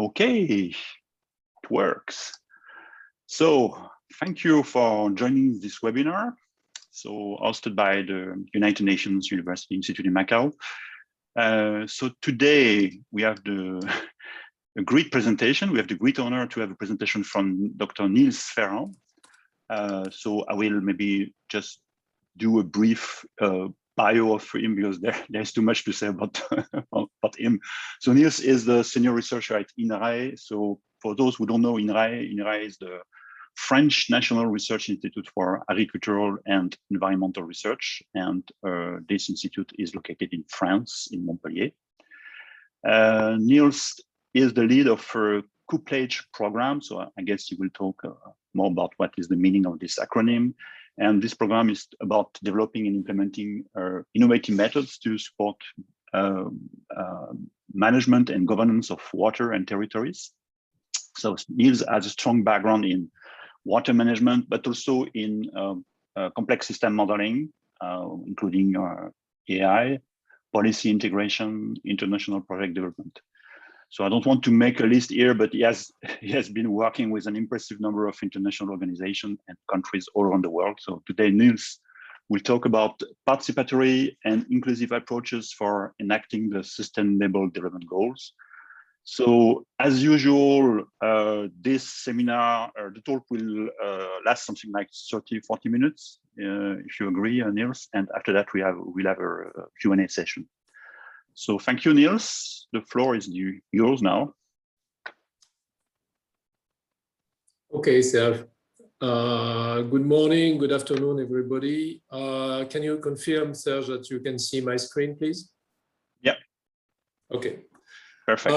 Okay, it works. So thank you for joining this webinar. So hosted by the United Nations University Institute in Macau. So today we have a great presentation. We have the great honor to have a presentation from Dr. Niels Farrell. So I will maybe just do a brief bio of him because there's too much to say about, about him. So Niels is the senior researcher at INRAE. So for those who don't know INRAE is the French National Research Institute for Agricultural and Environmental Research. And this institute is located in France, in Montpellier. Niels is the lead of a Couplage program. So I guess he will talk more about what is the meaning of this acronym. And this program is about developing and implementing innovative methods to support management and governance of water and territories. So Niels has a strong background in water management, but also in complex system modeling, including AI, policy integration, international project development. So I don't want to make a list here, but he has been working with an impressive number of international organizations and countries all around the world. So today, Niels will talk about participatory and inclusive approaches for enacting the Sustainable Development Goals. So as usual, this seminar, the talk will last something like 30, 40 minutes, if you agree, Niels. And after that, we'll have a Q&A session. So thank you, Niels. The floor is yours now. Okay, Serge. Good morning, good afternoon, everybody. Can you confirm, Serge, that you can see my screen, please? Yeah. Okay. Perfect.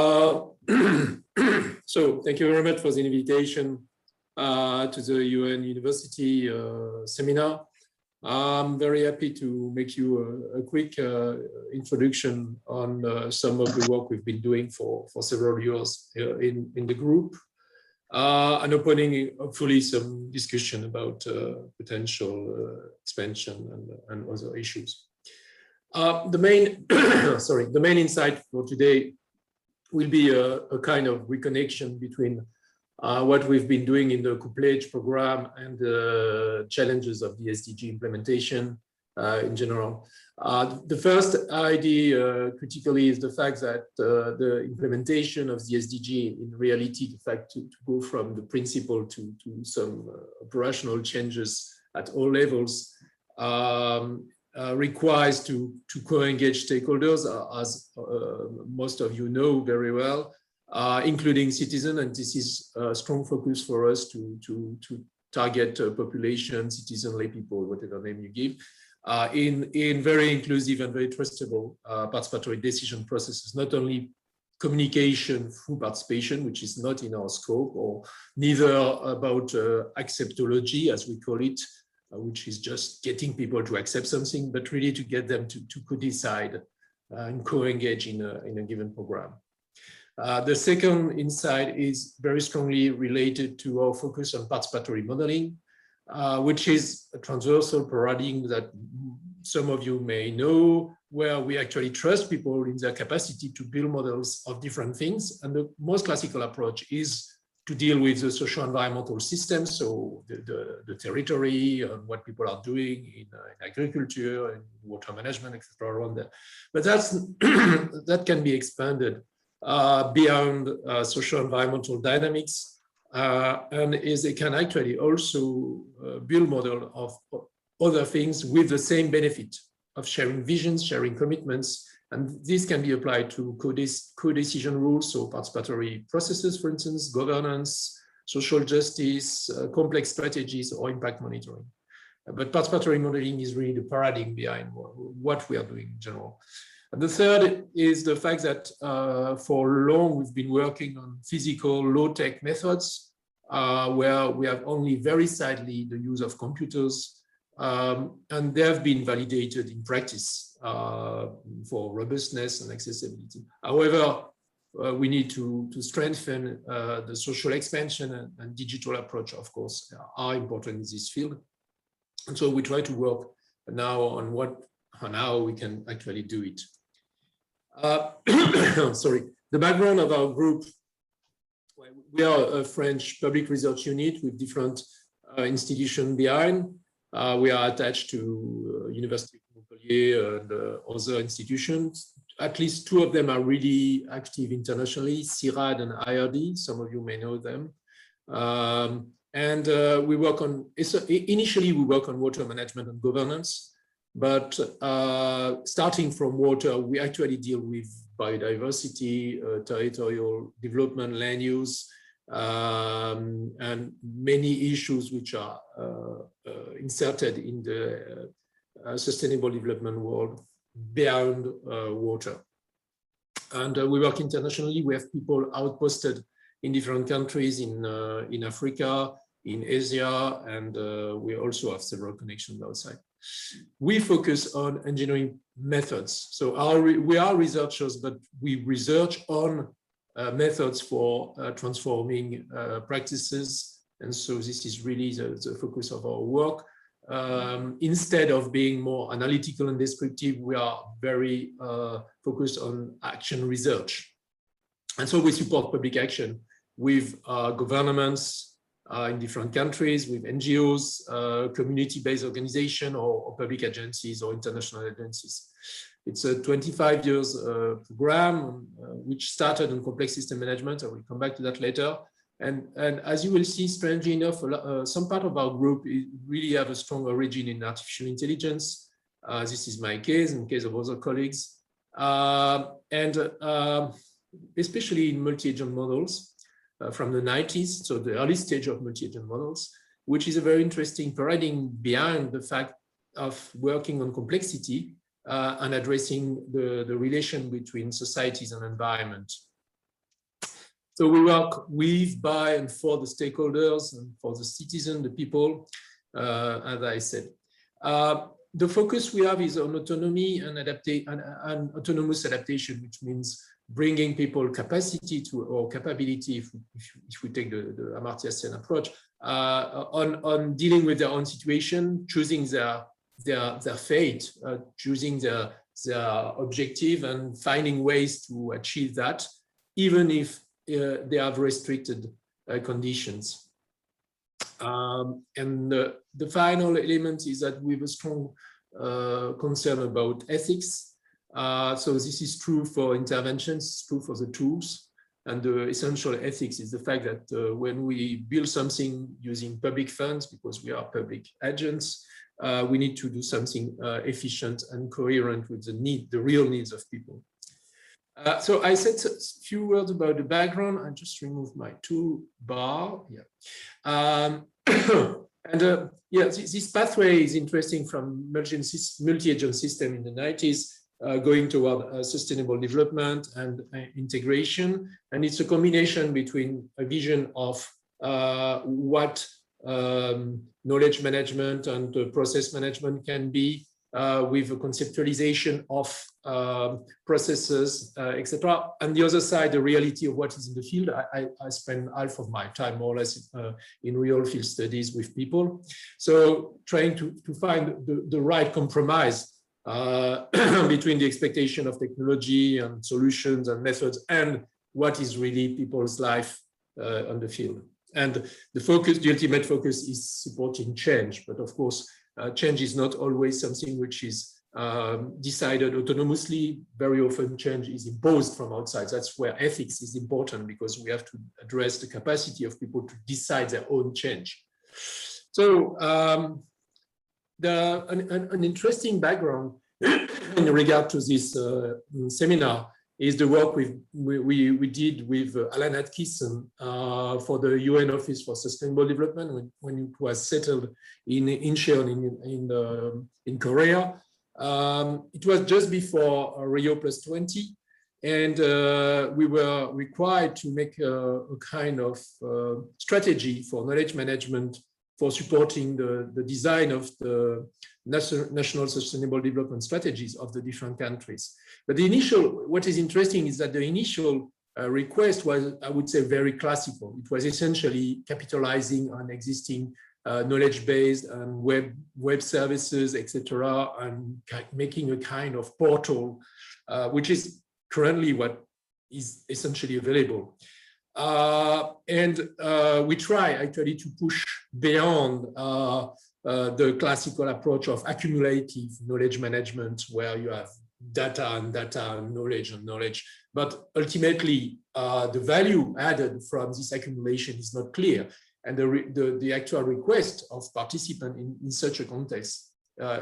So thank you very much for the invitation to the UN University seminar. I'm very happy to make you a quick introduction on some of the work we've been doing for several years in the group, and opening hopefully some discussion about potential expansion and other issues. The main insight for today will be a kind of reconnection between what we've been doing in the Couplage program and the challenges of the Sdg implementation in general. The first idea critically is the fact that the implementation of the Sdg in reality, the fact to go from the principle to some operational changes at all levels requires to co-engage stakeholders, as most of you know very well, including citizens, and this is a strong focus for us to target population, citizen, lay people, whatever name you give, in very inclusive and very trustable participatory decision processes, not only communication through participation, which is not in our scope, or neither about acceptology, as we call it, which is just getting people to accept something, but really to get them to co-decide and co-engage in a given program. The second insight is very strongly related to our focus on participatory modeling, which is a transversal paradigm that some of you may know, where we actually trust people in their capacity to build models of different things. And the most classical approach is to deal with the social environmental system, so the territory and what people are doing in agriculture and water management, etc. around that. But that can be expanded beyond social environmental dynamics, and they can actually also build model of other things with the same benefit of sharing visions, sharing commitments, and this can be applied to co-decision rules, so participatory processes, for instance, governance, social justice, complex strategies, or impact monitoring. But participatory modeling is really the paradigm behind what we are doing in general. And the third is the fact that for long we've been working on physical low-tech methods where we have only very slightly the use of computers, and they have been validated in practice for robustness and accessibility. However, we need to strengthen the social expansion and digital approach, of course, are important in this field. And so we try to work now on how we can actually do it. Sorry, the background of our group we are a French public research unit with different institutions behind. We are attached to University of Montpellier and other institutions. At least two of them are really active internationally, CIRAD and IRD. Some of you may know them. We work on, initially we work on water management and governance, but starting from water, we actually deal with biodiversity, territorial development, land use, and many issues which are inserted in the sustainable development world beyond water. And we work internationally. We have people outposted in different countries in Africa, in Asia, and we also have several connections outside. We focus on engineering methods. So we are researchers, but we research on methods for transforming practices. And so this is really the focus of our work. Instead of being more analytical and descriptive, we are very focused on action research. And so we support public action with governments in different countries, with NGOs, community-based organizations, or public agencies or international agencies. It's a 25 years program which started on complex system management. I will come back to that later. And as you will see, strangely enough, some part of our group really have a strong origin in artificial intelligence. This is my case, in case of other colleagues. Especially in multi-agent models from the 90s, so the early stage of multi-agent models, which is a very interesting paradigm behind the fact of working on complexity and addressing the relation between societies and environment. So we work with, by, and for the stakeholders and for the citizen, the people, as I said. The focus we have is on autonomy and autonomous adaptation, which means bringing people capacity to, or capability, if we take the Amartya Sen approach, on dealing with their own situation, choosing their fate, choosing their objective, and finding ways to achieve that, even if they have restricted conditions. And the final element is that we have a strong concern about ethics. So this is true for interventions, true for the tools. And the essential ethics is the fact that when we build something using public funds, because we are public agents, we need to do something efficient and coherent with the real needs of people. So I said a few words about the background. I just removed my toolbar. Yeah. Yeah, this pathway is interesting from multi-agent system in the 90s, going toward sustainable development and integration. And it's a combination between a vision of what knowledge management and process management can be, with a conceptualization of processes, etc. And the other side, the reality of what is in the field. I spend half of my time, more or less, in real field studies with people. So trying to find the right compromise between the expectation of technology and solutions and methods and what is really people's life on the field. And the ultimate focus is supporting change. But of course, change is not always something which is decided autonomously. Very often change is imposed from outside. That's where ethics is important, because we have to address the capacity of people to decide their own change. So an interesting background in regard to this seminar is the work we did with Alan Atkinson for the UN Office for Sustainable Development when it was settled in Incheon in Korea. It was just before Rio +20, and we were required to make a kind of strategy for knowledge management for supporting the design of the national sustainable development strategies of the different countries. But what is interesting is that the initial request was, I would say, very classical. It was essentially capitalizing on existing knowledge base and web services, etc., and making a kind of portal, which is currently what is essentially available. We try actually to push beyond the classical approach of accumulative knowledge management, where you have data and knowledge and knowledge. But ultimately, the value added from this accumulation is not clear. And the actual request of participants in such a context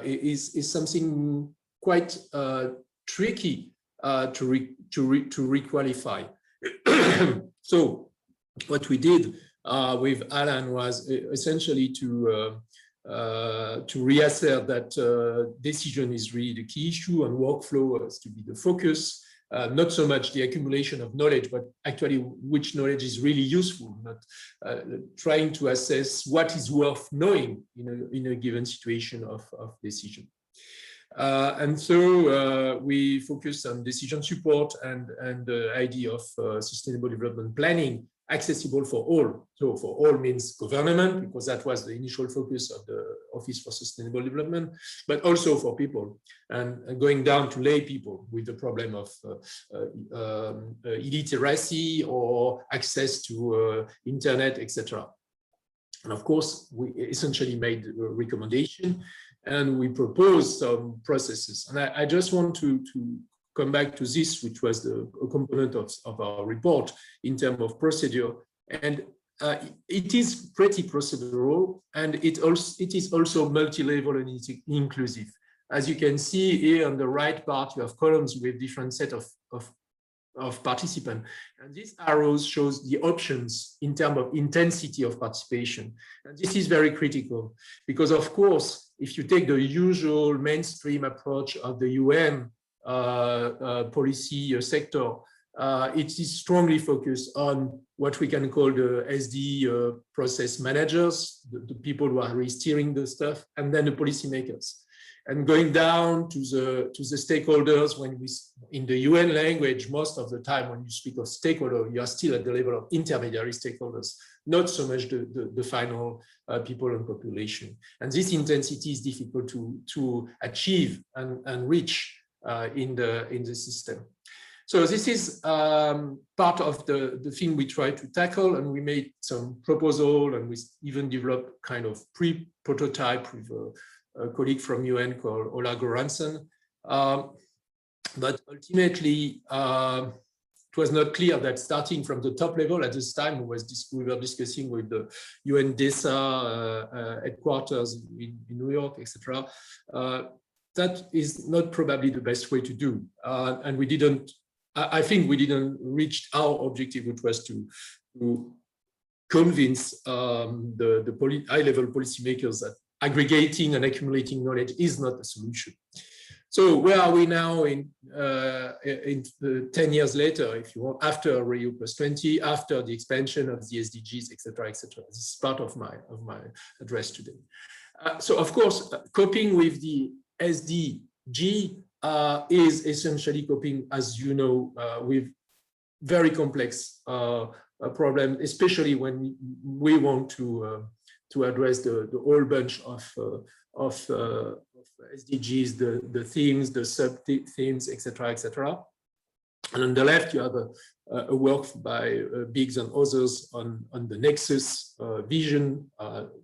is something quite tricky to requalify. So what we did with Alan was essentially to reassert that decision is really the key issue, and workflow has to be the focus. Not so much the accumulation of knowledge, but actually which knowledge is really useful, not trying to assess what is worth knowing in a given situation of decision. And so we focused on decision support and the idea of sustainable development planning accessible for all. So for all means government, because that was the initial focus of the Office for Sustainable Development, but also for people, and going down to lay people with the problem of illiteracy or access to internet, etc. And of course, we essentially made a recommendation and we proposed some processes. And I just want to come back to this, which was a component of our report in terms of procedure. And it is pretty procedural, and it is also multi-level and inclusive. As you can see here on the right part, you have columns with different set of participants. And these arrows shows the options in terms of intensity of participation. And this is very critical because, of course, if you take the usual mainstream approach of the UN policy sector, it is strongly focused on what we can call the SD process managers, the people who are really steering the stuff, and then the policymakers. And going down to the stakeholders, when we, in the UN language, most of the time when you speak of stakeholder, you are still at the level of intermediary stakeholders, not so much the final people and population. And this intensity is difficult to achieve and reach in the system. So this is part of the thing we try to tackle, and we made some proposal, and we even developed kind of pre-prototype with a colleague from UN called Ola Goranson. But ultimately, it was not clear that starting from the top level at this time, we were discussing with the UN DESA headquarters in New York, etc. That is not probably the best way to do. And we didn't, I think we didn't reach our objective, which was to convince the high-level policymakers that aggregating and accumulating knowledge is not a solution. So where are we now in 10 years later, if you want, after Rio +20, after the expansion of the SDGs, etc., etc. This is part of my address today. So of course, coping with the SDG is essentially coping, as you know, with very complex problems, especially when we want to address the whole bunch of SDGs, the themes, the sub-themes, etc., etc. And on the left, you have a work by Biggs and others on the Nexus vision.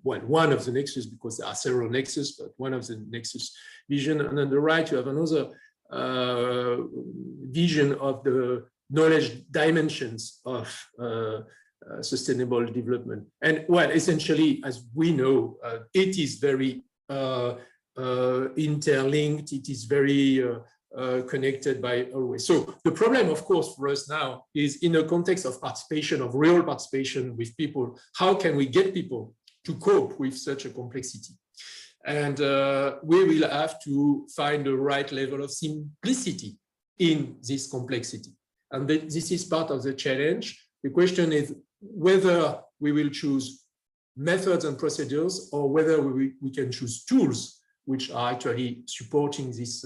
Well, one of the Nexus, because there are several Nexus, but one of the Nexus vision. And on the right, you have another vision of the knowledge dimensions of sustainable development. And well, essentially, as we know, it is very interlinked. It is very connected by always. So the problem, of course, for us now is in a context of participation, of real participation with people, how can we get people to cope with such a complexity? And we will have to find the right level of simplicity in this complexity. And this is part of the challenge. The question is whether we will choose methods and procedures, or whether we can choose tools which are actually supporting this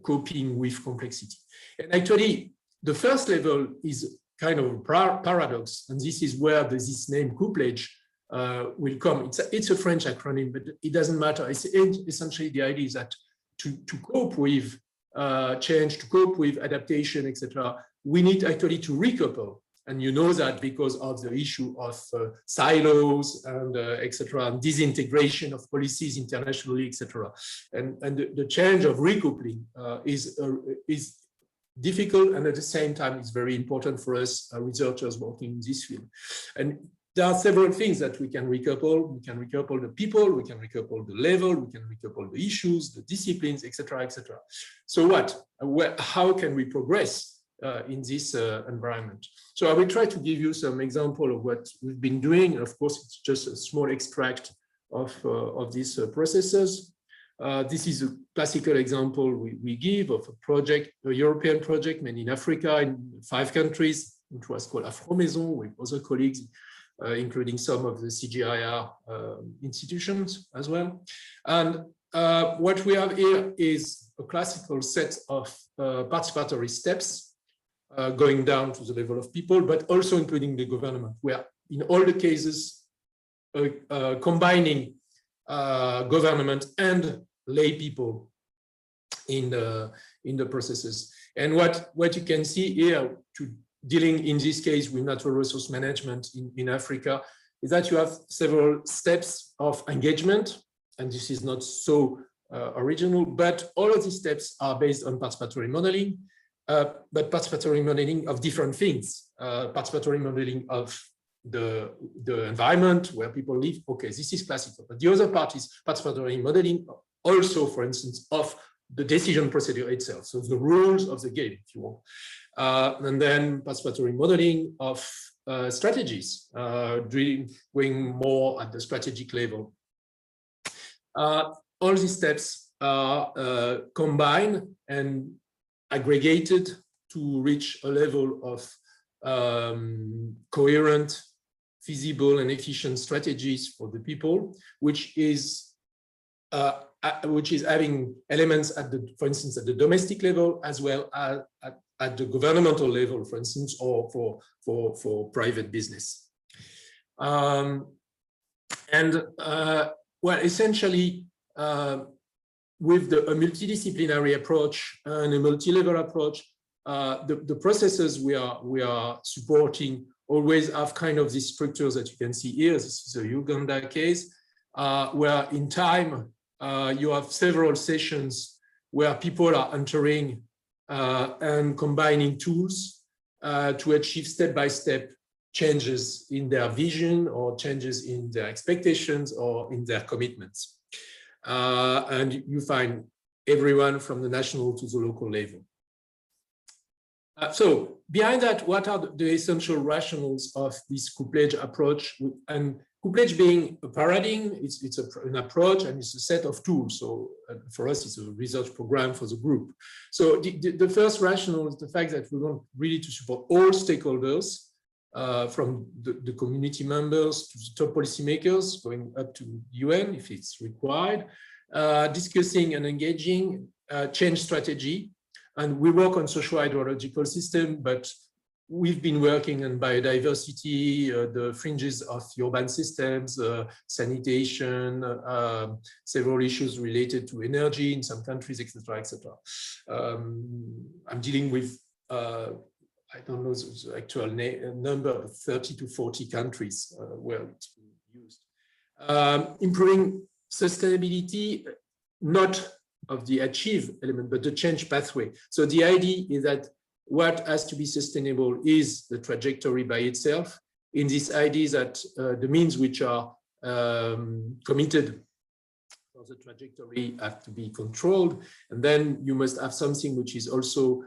coping with complexity. And actually, the first level is kind of a paradox, and this is where this name couplage will come. It's a French acronym, but it doesn't matter. It's essentially the idea is that to cope with change, to cope with adaptation, etc., we need actually to recouple And you know that because of the issue of silos and etc., and disintegration of policies internationally, etc. And the challenge of recoupling is difficult, and at the same time, it's very important for us researchers working in this field. And there are several things that we can recouple. We can recouple the people, we can recouple the level, we can recouple the issues, the disciplines, etc., etc. So how can we progress in this environment? So I will try to give you some example of what we've been doing. Of course, it's just a small extract of these processes. This is a classical example we give of a project, a European project made in Africa in 5 countries. It was called Afro Maison with other colleagues, including some of the CGIAR institutions as well. And what we have here is a classical set of participatory steps going down to the level of people, but also including the government, where in all the cases combining government and lay people in the processes. And what you can see here, dealing in this case with natural resource management in Africa, is that you have several steps of engagement, and this is not so original, but all of these steps are based on participatory modeling, but participatory modeling of different things. Participatory modeling of the environment where people live, okay, this is classical. But the other part is participatory modeling also, for instance, of the decision procedure itself, so the rules of the game, if you want. And then participatory modeling of strategies, going more at the strategic level. All these steps are combined and aggregated to reach a level of coherent, feasible, and efficient strategies for the people, which is having elements for instance, at the domestic level, as well as at the governmental level, for instance, or for private business. Well, essentially, with a multidisciplinary approach and a multi-level approach, the processes we are supporting always have kind of these structures that you can see here. This is a Uganda case, where in time you have several sessions where people are entering and combining tools to achieve step-by-step changes in their vision or changes in their expectations or in their commitments. And you find everyone from the national to the local level. So behind that, what are the essential rationales of this couplage approach? And couplage being a paradigm, it's an approach and it's a set of tools. So for us, it's a research program for the group. So the first rationale is the fact that we want really to support all stakeholders, from the community members to the top policymakers, going up to UN if it's required, discussing and engaging change strategy. And we work on social hydrological system, but we've been working on biodiversity, the fringes of urban systems, sanitation, several issues related to energy in some countries, etc., etc. I'm dealing with, I don't know the actual number, but 30 to 40 countries where it's been used. Improving sustainability, not of the achieve element, but the change pathway. So the idea is that what has to be sustainable is the trajectory by itself. In this idea that the means which are committed for the trajectory have to be controlled, and then you must have something which is also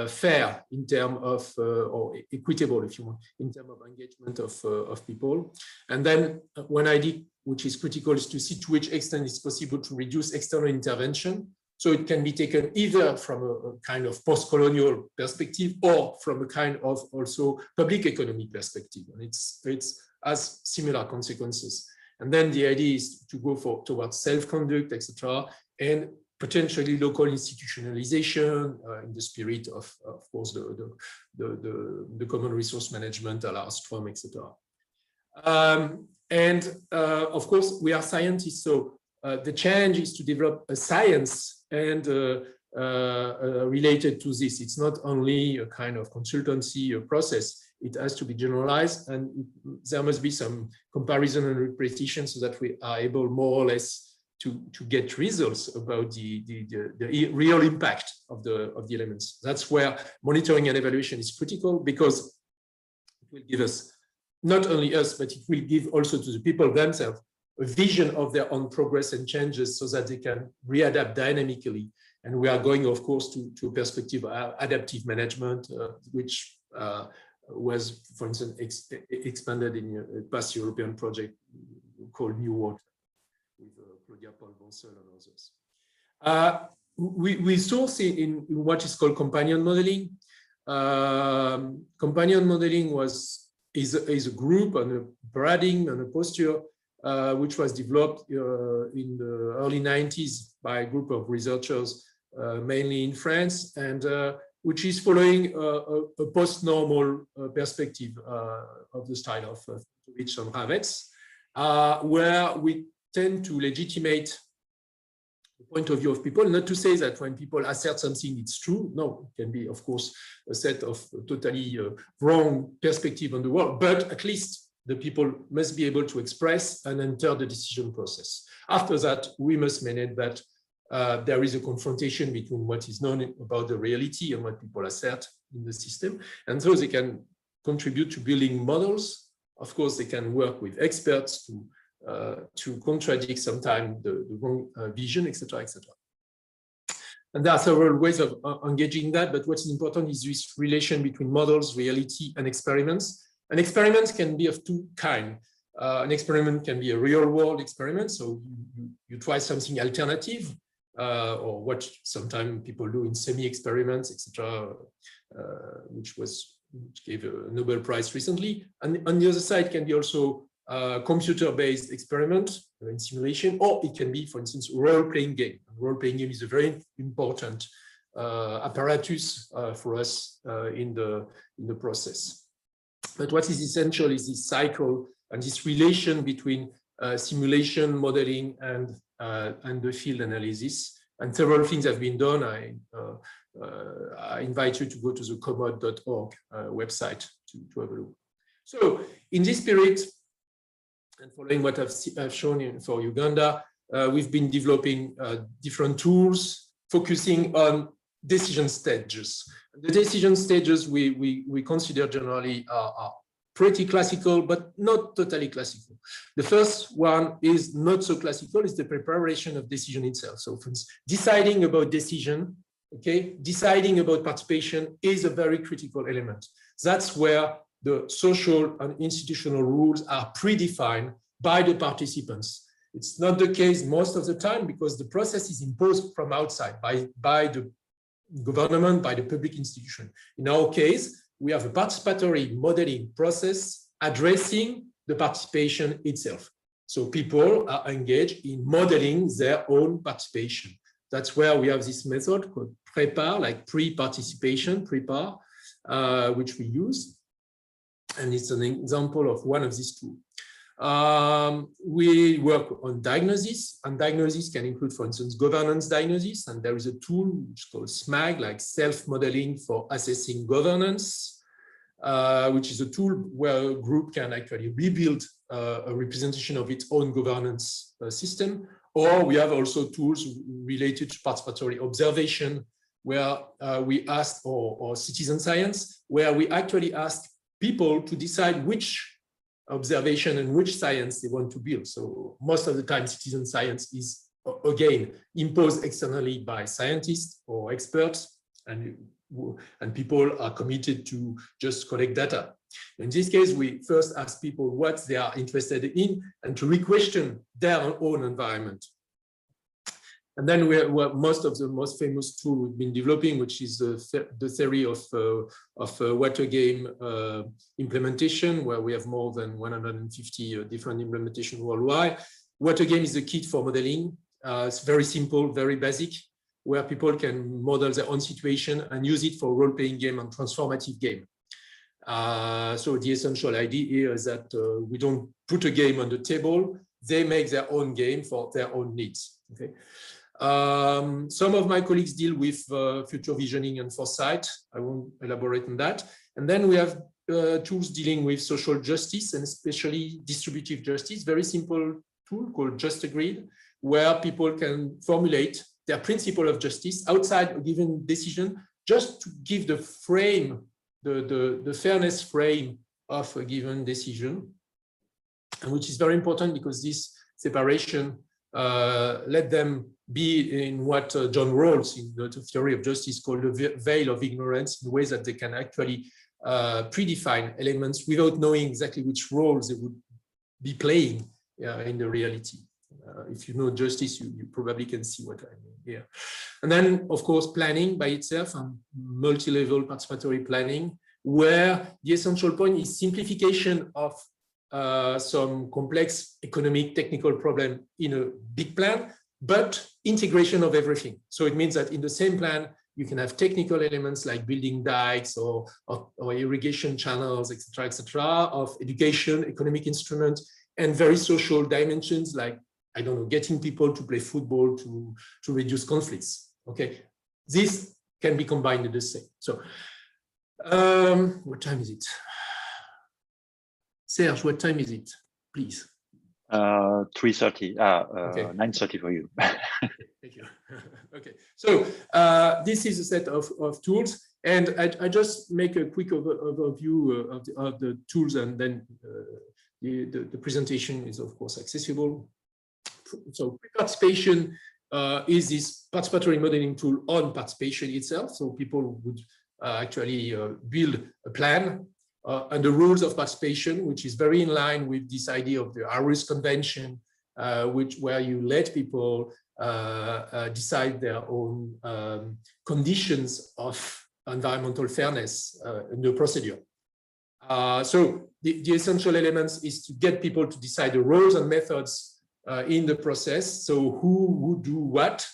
fair in terms of, or equitable, if you want, in terms of engagement of people. And then one idea which is critical is to see to which extent it's possible to reduce external intervention. So it can be taken either from a kind of post-colonial perspective or from a kind of also public economy perspective. And it has similar consequences. And then the idea is to go towards self-conduct, etc., and potentially local institutionalization in the spirit of course, the common resource management, a la Ostrom, etc. Of course, we are scientists, so the challenge is to develop a science and related to this. It's not only a kind of consultancy process. It has to be generalized, and there must be some comparison and repetition so that we are able more or less to get results about the real impact of the elements. That's where monitoring and evaluation is critical, because it will give us, not only us, but it will give also to the people themselves a vision of their own progress and changes so that they can readapt dynamically. And we are going, of course, to a perspective of adaptive management, which was, for instance, expanded in a past European project called New Water with Claudia Paul-Bonsel and others. We source in what is called companion modeling. Companion modeling is a group and a paradigm and a posture which was developed in the early 90s by a group of researchers, mainly in France, and which is following a post-normal perspective of the style of Rich and Ravets, where we tend to legitimate the point of view of people. Not to say that when people assert something, it's true. No, it can be, of course, a set of totally wrong perspective on the world, but at least the people must be able to express and enter the decision process. After that, we must manage that there is a confrontation between what is known about the reality and what people assert in the system. And so they can contribute to building models. Of course, they can work with experts to contradict sometimes the wrong vision, etc., etc. And there are several ways of engaging that, but what's important is this relation between models, reality, and experiments. And experiments can be of two kinds. An experiment can be a real-world experiment, so you try something alternative, or what sometimes people do in semi-experiments, etc., which gave a Nobel Prize recently. And on the other side can be also computer-based experiment in simulation, or it can be, for instance, role-playing game. Role-playing game is a very important apparatus for us in the process. But what is essential is this cycle and this relation between simulation, modeling, and the field analysis. And several things have been done. I invite you to go to the commod.org website to have a look. So in this spirit, and following what I've shown for Uganda, we've been developing different tools focusing on decision stages. The decision stages we consider generally are pretty classical, but not totally classical. The first one is not so classical, is the preparation of decision itself. So for instance, deciding about decision, okay, deciding about participation is a very critical element. That's where the social and institutional rules are predefined by the participants. It's not the case most of the time because the process is imposed from outside by the government, by the public institution. In our case, we have a participatory modeling process addressing the participation itself. So people are engaged in modeling their own participation. That's where we have this method called prepar, like pre-participation, prepar, which we use. And it's an example of one of these two. We work on diagnosis, and diagnosis can include, for instance, governance diagnosis. And there is a tool which is called SMAG, like self-modeling for assessing governance, which is a tool where a group can actually rebuild a representation of its own governance system. Or we have also tools related to participatory observation, where we ask, or citizen science, where we actually ask people to decide which observation and which science they want to build. So most of the time, citizen science is, again, imposed externally by scientists or experts, and people are committed to just collect data. In this case, we first ask people what they are interested in and to re-question their own environment. And then we have most of the most famous tool we've been developing, which is the theory of water game implementation, where we have more than 150 different implementations worldwide. Water game is the kit for modeling. It's very simple, very basic, where people can model their own situation and use it for role-playing game and transformative game. So the essential idea here is that we don't put a game on the table. They make their own game for their own needs. Okay. Some of my colleagues deal with future visioning and foresight. I won't elaborate on that. And then we have tools dealing with social justice and especially distributive justice. Very simple tool called Just a Grid, where people can formulate their principle of justice outside a given decision, just to give the frame, the fairness frame of a given decision, and which is very important because this separation let them be in what John Rawls in the theory of justice called the veil of ignorance, in ways that they can actually predefine elements without knowing exactly which roles they would be playing in the reality. If you know justice, you probably can see what I mean here. And then, of course, planning by itself and multi-level participatory planning, where the essential point is simplification of some complex economic technical problem in a big plan, but integration of everything. So it means that in the same plan, you can have technical elements like building dikes or irrigation channels, etc., of education, economic instruments, and very social dimensions like, I don't know, getting people to play football to reduce conflicts. Okay, this can be combined in the same. So, what time is it? Serge, what time is it, please? 3:30. Okay. 9:30 for you. Thank you. Okay, so this is a set of tools, and I just make a quick overview of the tools, and then the presentation is of course accessible. So participation is this participatory modeling tool on participation itself. So people would actually build a plan and the rules of participation, which is very in line with this idea of the Aarhus Convention, where you let people decide their own conditions of environmental fairness in the procedure. So the essential elements is to get people to decide the roles and methods in the process. So who would do what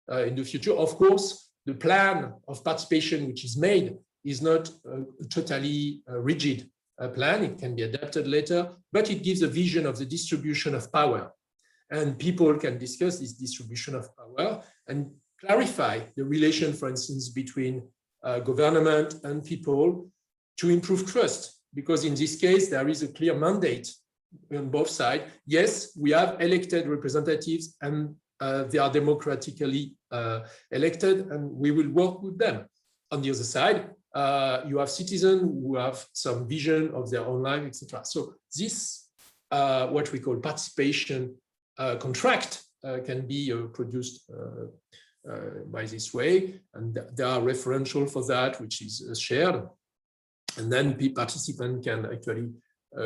in the future? Of course, the plan of participation which is made is not a totally rigid plan. It can be adapted later, but it gives a vision of the distribution of power. And people can discuss this distribution of power and clarify the relation, for instance, between government and people to improve trust. Because in this case, there is a clear mandate on both sides. Yes, we have elected representatives and they are democratically elected, and we will work with them. On the other side, you have citizens who have some vision of their own life, etc. So this, what we call participation contract, can be produced by this way, and there are referential for that, which is shared, and then participants can actually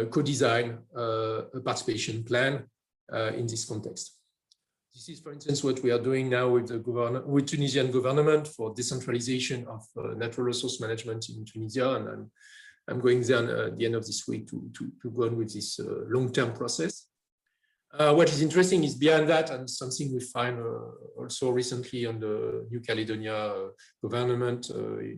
co-design a participation plan in this context. This is, for instance, what we are doing now with the Tunisian government for decentralization of natural resource management in Tunisia, and I'm going there at the end of this week to go on with this long-term process. What is interesting is behind that, and something we find also recently on the New Caledonia government in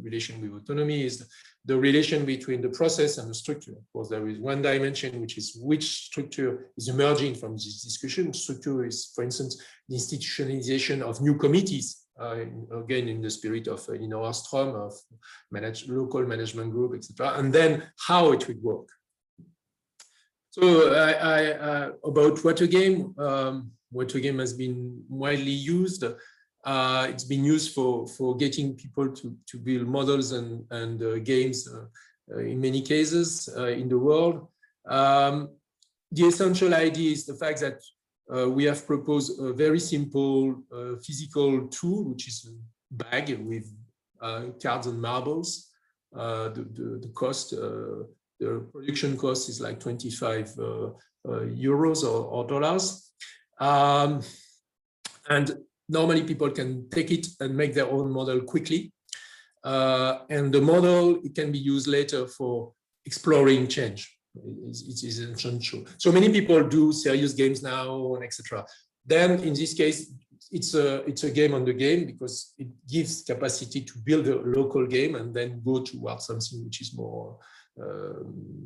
relation with autonomy, is the relation between the process and the structure. Of course, there is one dimension, which is which structure is emerging from this discussion. Structure is, for instance, the institutionalization of new committees, again, in the spirit of Nino Ostrom, of local management group, etc. And then how it would work. So about water game has been widely used. It's been used for getting people to build models and games in many cases in the world. The essential idea is the fact that we have proposed a very simple physical tool, which is a bag with cards and marbles. The cost, the production cost is like 25 euros or dollars. And normally people can take it and make their own model quickly. And the model, it can be used later for exploring change. It is essential. So many people do serious games now, and etc. Then in this case, it's a game on the game, because it gives capacity to build a local game and then go towards something which is more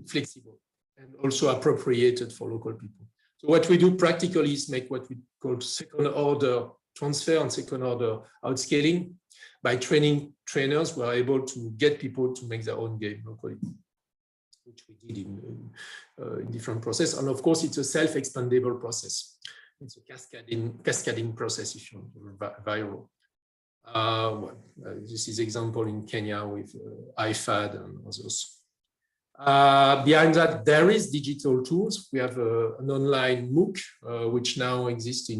flexible and also appropriated for local people. So what we do practically is make what we call second order transfer and second order outscaling. By training trainers, we are able to get people to make their own game locally, which we did in different process. And of course, it's a self-expandable process. It's a cascading process if you're viral. This is example in Kenya with IFAD and others. Behind that, there is digital tools. We have an online MOOC, which now exists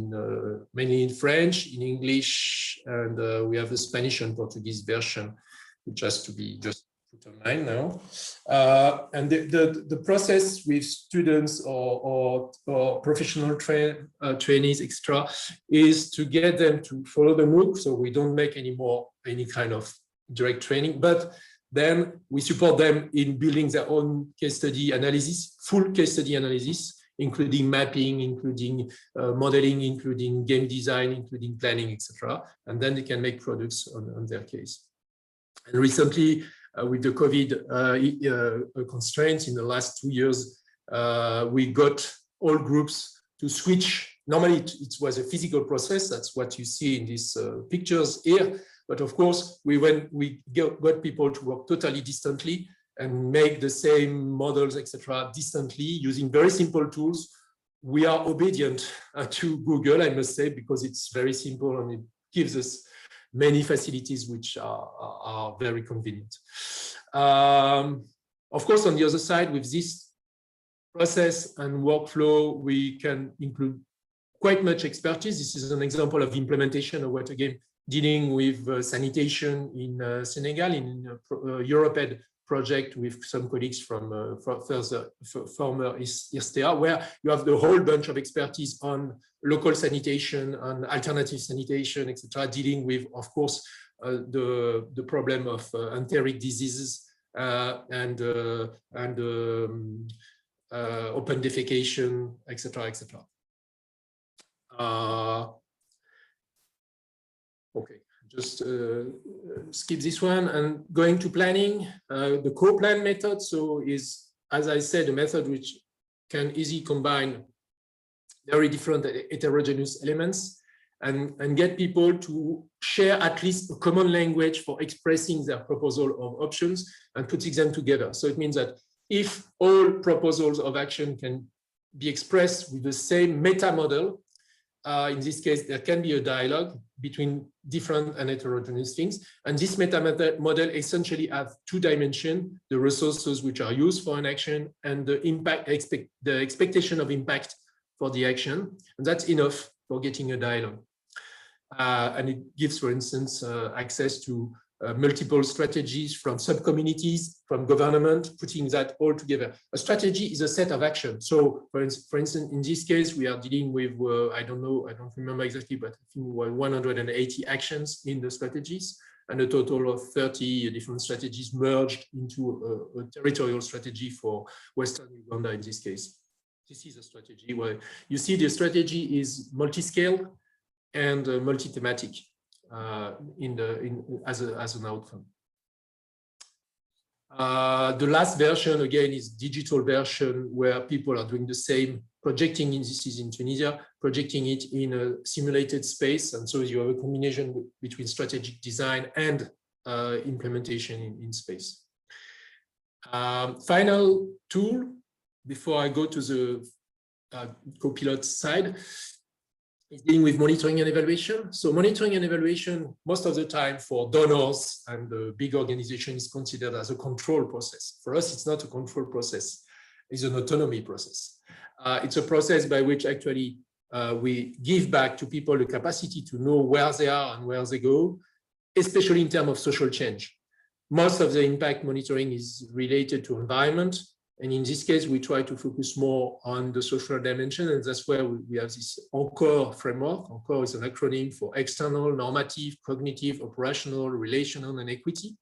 mainly in French, in English, and we have the Spanish and Portuguese version, which has to be just put online now. And the process with students or professional trainees, extra, is to get them to follow the MOOC. So we don't make any kind of direct training, but then we support them in building their own case study analysis, full case study analysis, including mapping, including modeling, including game design, including planning, etc. And then they can make products on their case. And recently, with the COVID constraints in the last 2 years, we got all groups to switch. Normally, it was a physical process. That's what you see in these pictures here. But of course, we got people to work totally distantly and make the same models, etc., distantly using very simple tools. We are obedient to Google, I must say, because it's very simple and it gives us many facilities which are very convenient. Of course, on the other side, with this process and workflow, we can include quite much expertise. This is an example of implementation of what, again, dealing with sanitation in Senegal in a Europe-Ed project with some colleagues from former ISTEA, where you have the whole bunch of expertise on local sanitation, on alternative sanitation, etc., dealing with, of course, the problem of enteric diseases and open defecation, etc., etc. Okay, just skip this one and going to planning. The co-plan method, so is, as I said, a method which can easily combine very different heterogeneous elements and get people to share at least a common language for expressing their proposal of options and putting them together. So it means that if all proposals of action can be expressed with the same meta model, in this case, there can be a dialogue between different and heterogeneous things. And this meta model essentially has two dimensions: the resources which are used for an action and the impact, the expectation of impact for the action. And that's enough for getting a dialogue. And it gives, for instance, access to multiple strategies from sub-communities, from government, putting that all together. A strategy is a set of actions. So, for instance, in this case, we are dealing with, I don't remember exactly, but I think 180 actions in the strategies, and a total of 30 different strategies merged into a territorial strategy for Western Uganda in this case. This is a strategy where you see the strategy is multi-scale and multi-thematic. As an outcome. The last version, again, is digital version where people are doing the same, projecting, this is in Tunisia, projecting it in a simulated space. And so you have a combination between strategic design and implementation in space. Final tool, before I go to the co-pilot side, is dealing with monitoring and evaluation. So monitoring and evaluation, most of the time for donors and the big organization, is considered as a control process. For us, it's not a control process. It's an autonomy process. It's a process by which actually we give back to people the capacity to know where they are and where they go, especially in terms of social change. Most of the impact monitoring is related to environment. And in this case, we try to focus more on the social dimension, and that's where we have this Encore Framework. Encore is an acronym for external, normative, cognitive, operational, relational, and equity,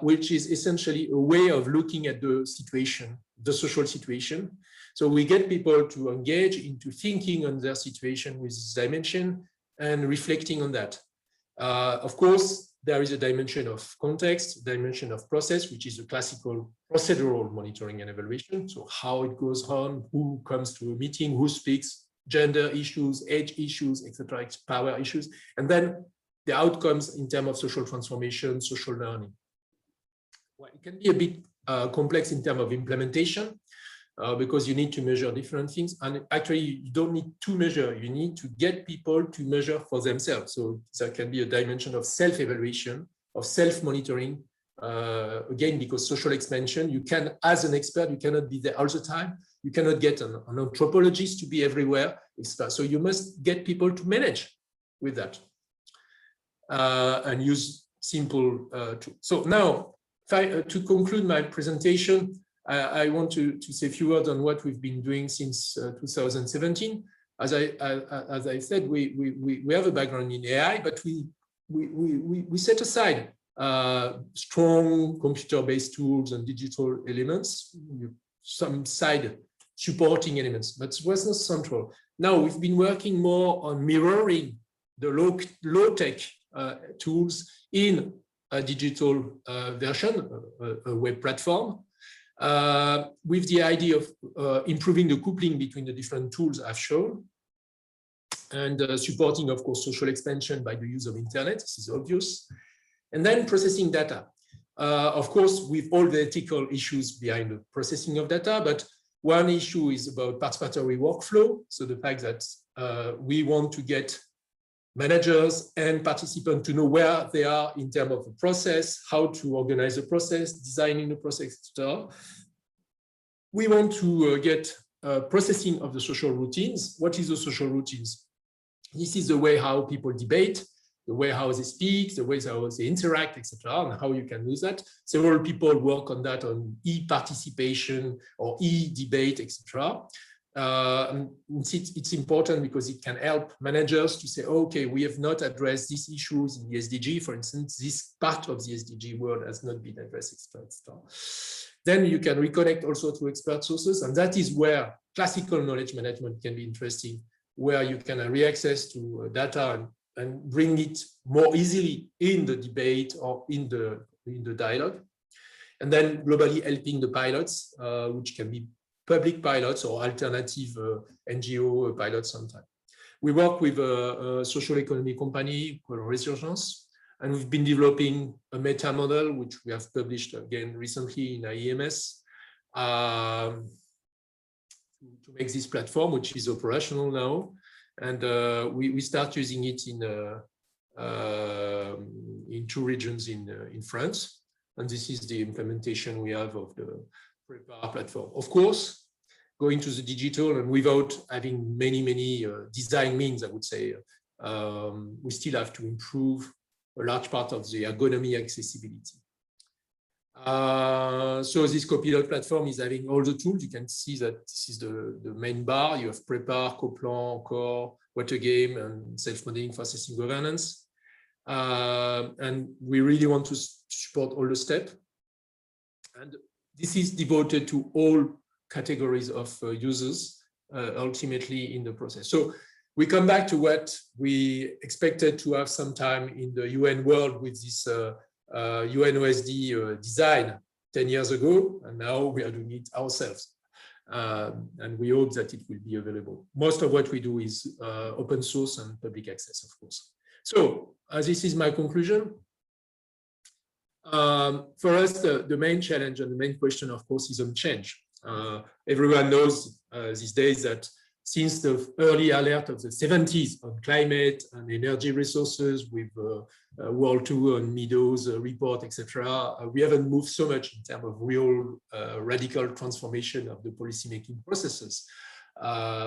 which is essentially a way of looking at the situation, the social situation. So we get people to engage into thinking on their situation with this dimension and reflecting on that. Of course, there is a dimension of context, dimension of process, which is a classical procedural monitoring and evaluation. So how it goes on, who comes to a meeting, who speaks, gender issues, age issues, etc., power issues, and then the outcomes in terms of social transformation, social learning. Well, it can be a bit complex in terms of implementation because you need to measure different things. And actually, you don't need to measure. You need to get people to measure for themselves. So there can be a dimension of self-evaluation, of self-monitoring. Again, because social expansion, you can, as an expert, you cannot be there all the time. You cannot get an anthropologist to be everywhere. So you must get people to manage with that and use simple tools. So now, to conclude my presentation, I want to say a few words on what we've been doing since 2017. As I said, we have a background in AI, but we set aside strong computer-based tools and digital elements, some side supporting elements, but it was not central. Now we've been working more on mirroring the low-tech tools in a digital version, a web platform, with the idea of improving the coupling between the different tools I've shown, and supporting, of course, social expansion by the use of internet. This is obvious. And then processing data. Of course, with all the ethical issues behind the processing of data, but one issue is about participatory workflow. So the fact that we want to get managers and participants to know where they are in terms of the process, how to organize the process, designing the process, etc. We want to get processing of the social routines. What is the social routines? This is the way how people debate, the way how they speak, the way how they interact, etc., and how you can use that. Several people work on that, on e-participation or e-debate, etc. It's important because it can help managers to say, okay, we have not addressed these issues in the SDG. For instance, this part of the SDG world has not been addressed, etc. Then you can reconnect also to expert sources, and that is where classical knowledge management can be interesting, where you can reaccess to data and bring it more easily in the debate or in the dialogue. And then globally helping the pilots, which can be public pilots or alternative NGO pilots sometimes. We work with a social economy company called Resurgence, and we've been developing a meta model, which we have published again recently in IEMS, to make this platform, which is operational now. And we start using it in 2 regions in France. And this is the implementation we have of the Prepare platform. Of course, going to the digital and without having many design means, I would say, we still have to improve a large part of the ergonomy accessibility. So this copilot platform is having all the tools. You can see that this is the main bar. You have Prepare, Coplan, Encore, Water Game, and self-modeling for assessing governance. And we really want to support all the steps. And this is devoted to all categories of users, ultimately in the process. So we come back to what we expected to have sometime in the UN world with this UNOSD design 10 years ago, and now we are doing it ourselves. And we hope that it will be available. Most of what we do is open source and public access, of course. So this is my conclusion. For us, the main challenge and the main question, of course, is on change. Everyone knows these days that since the early alert of the 70s on climate and energy resources with World 2 and Meadows report, etc., we haven't moved so much in terms of real radical transformation of the policymaking processes.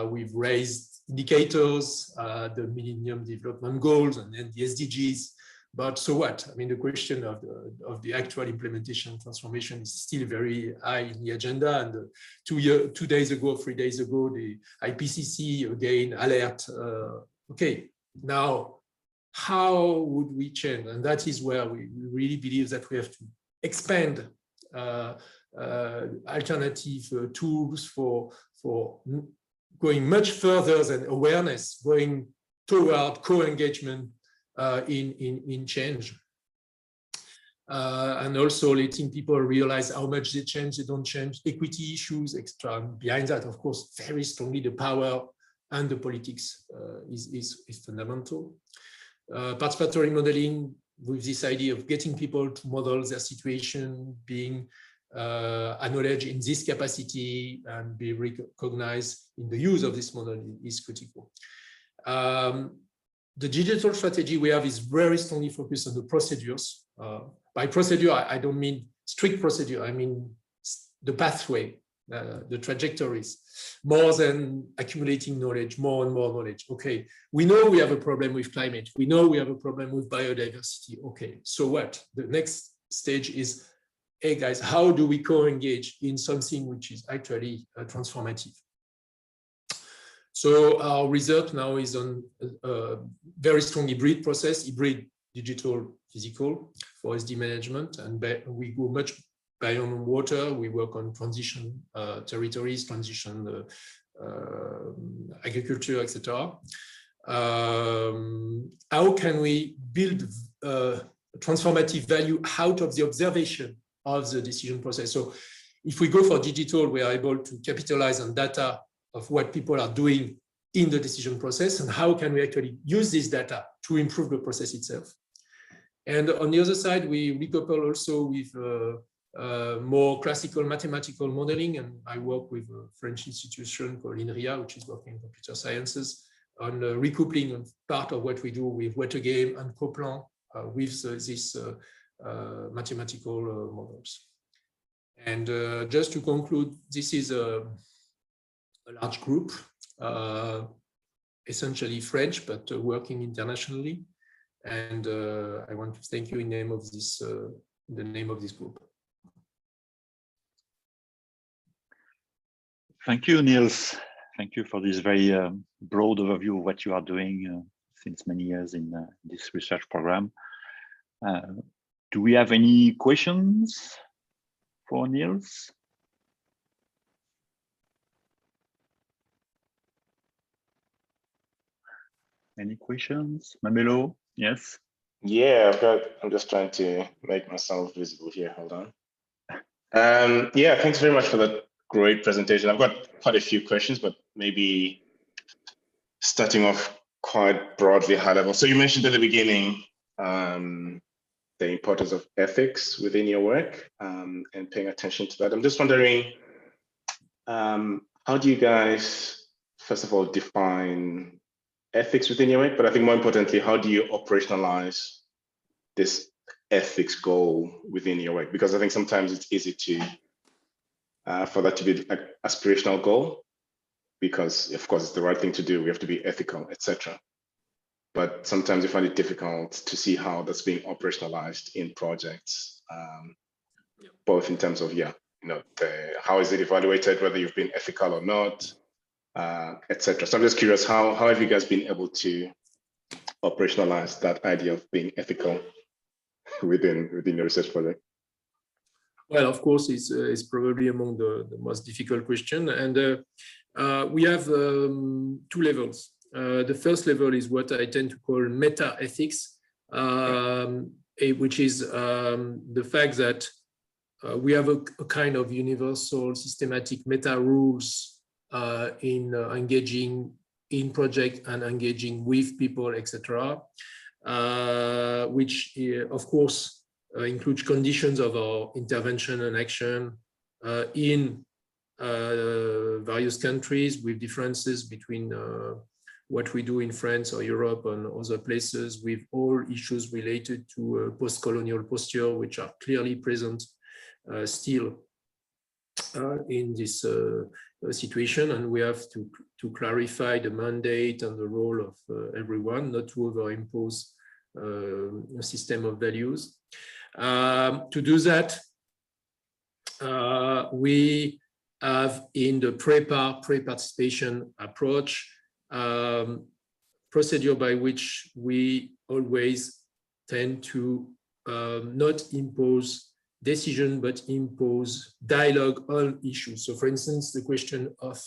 We've raised indicators, the Millennium Development Goals, and then the SDGs. But so what? I mean, the question of the actual implementation transformation is still very high in the agenda. And 3 days ago, the IPCC again alert. Okay, now how would we change? And that is where we really believe that we have to expand alternative tools for going much further than awareness, going toward co-engagement in change, and also letting people realize how much they change, they don't change, equity issues, extra. And behind that, of course, very strongly the power and the politics is fundamental. Participatory modeling, with this idea of getting people to model their situation, being acknowledged in this capacity and be recognized in the use of this model is critical. The digital strategy we have is very strongly focused on the procedures. By procedure, I don't mean strict procedure, I mean the pathway, the trajectories, more than accumulating knowledge, more and more knowledge. Okay, we know we have a problem with climate. We know we have a problem with biodiversity. Okay, so what? The next stage is, hey guys, how do we co-engage in something which is actually transformative? So our result now is on a very strong hybrid process, hybrid digital physical for SD management, and we go much beyond water. We work on transition territories, transition agriculture, etc. How can we build transformative value out of the observation of the decision process? So if we go for digital, we are able to capitalize on data of what people are doing in the decision process, and how can we actually use this data to improve the process itself. And on the other side, we recouple also with more classical mathematical modeling, and I work with a French institution called INRIA, which is working in computer sciences, on recoupling of part of what we do with Wettergame and Coplan with these mathematical models. And just to conclude, this is a large group, essentially French, but working internationally. And I want to thank you in the name of this group. Thank you, Niels. Thank you for this very broad overview of what you are doing since many years in this research program. Do we have any questions for Niels? Any questions? Mamelo? Yes. Yeah, I'm just trying to make myself visible here. Hold on. Yeah, thanks very much for that great presentation. I've got quite a few questions, but maybe starting off quite broadly high level. So you mentioned at the beginning the importance of ethics within your work and paying attention to that. I'm just wondering, how do you guys, first of all, define ethics within your work? But I think more importantly, how do you operationalize this ethics goal within your work? Because I think sometimes it's easy to for that to be an aspirational goal, because of course it's the right thing to do. We have to be ethical, etc. But sometimes you find it difficult to see how that's being operationalized in projects, both in terms of how is it evaluated, whether you've been ethical or not, etc. So I'm just curious, how have you guys been able to operationalize that idea of being ethical within your research project? Well, of course, it's probably among the most difficult question. And we have two levels. The first level is what I tend to call meta ethics, which is the fact that we have a kind of universal systematic meta rules in engaging in project and engaging with people, etc., which of course includes conditions of our intervention and action in various countries, with differences between what we do in France or Europe and other places, with all issues related to post-colonial posture, which are clearly present still in this situation. And we have to clarify the mandate and the role of everyone, not to overimpose a system of values. To do that, we have in the pre-participation approach procedure by which we always tend to not impose decision, but impose dialogue on issues. So for instance, the question of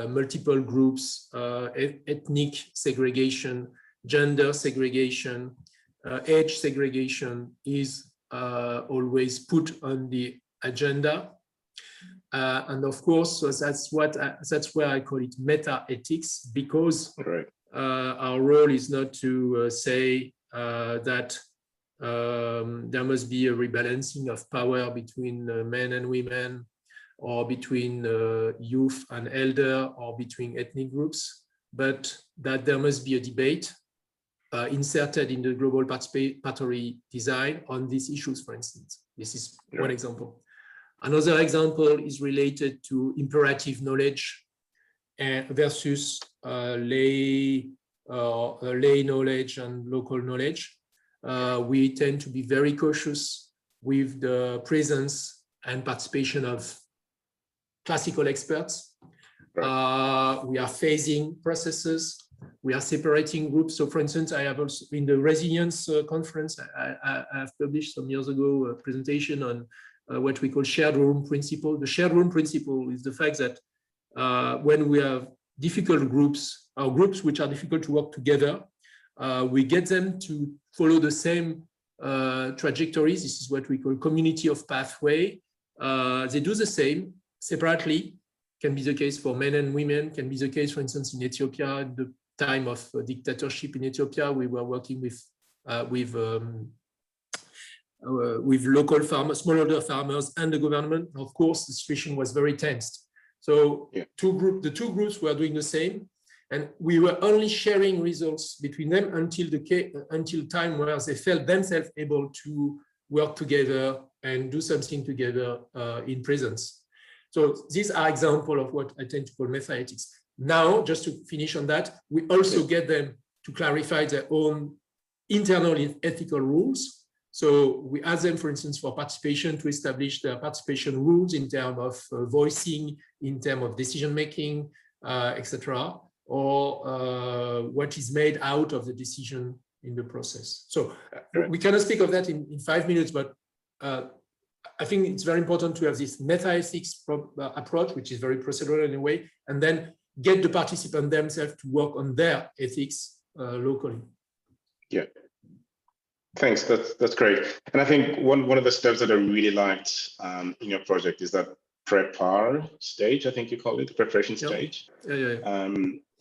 multiple groups, ethnic segregation, gender segregation, age segregation is always put on the agenda. And of course, so that's where I call it meta ethics, because our role is not to say that there must be a rebalancing of power between men and women, or between youth and elder, or between ethnic groups, but that there must be a debate inserted in the global participatory design on these issues, for instance. This is one example. Another example is related to imperative knowledge versus lay knowledge and local knowledge. We tend to be very cautious with the presence and participation of classical experts. We are phasing processes. We are separating groups. So for instance, I have also in the resilience conference, I have published some years ago a presentation on what we call shared room principle. The shared room principle is the fact that when we have difficult groups, or groups which are difficult to work together, we get them to follow the same trajectories. This is what we call community of pathway. They do the same separately. Can be the case for men and women, can be the case, for instance, in Ethiopia, at the time of dictatorship in Ethiopia, we were working with local farmers, smallholder farmers, and the government. Of course, the situation was very tense. So the two groups were doing the same, and we were only sharing results between them until time where they felt themselves able to work together and do something together in presence. So these are examples of what I tend to call meta-ethics. Now, just to finish on that, we also get them to clarify their own internal ethical rules. So we ask them, for instance, for participation, to establish their participation rules in terms of voicing, in terms of decision-making, etc., or what is made out of the decision in the process. So we cannot speak of that in 5 minutes, but I think it's very important to have this meta-ethics approach, which is very procedural in a way, and then get the participants themselves to work on their ethics locally. Yeah. Thanks, that's great. And I think one of the steps that I really liked in your project is that prepar stage, I think you call it, the preparation stage.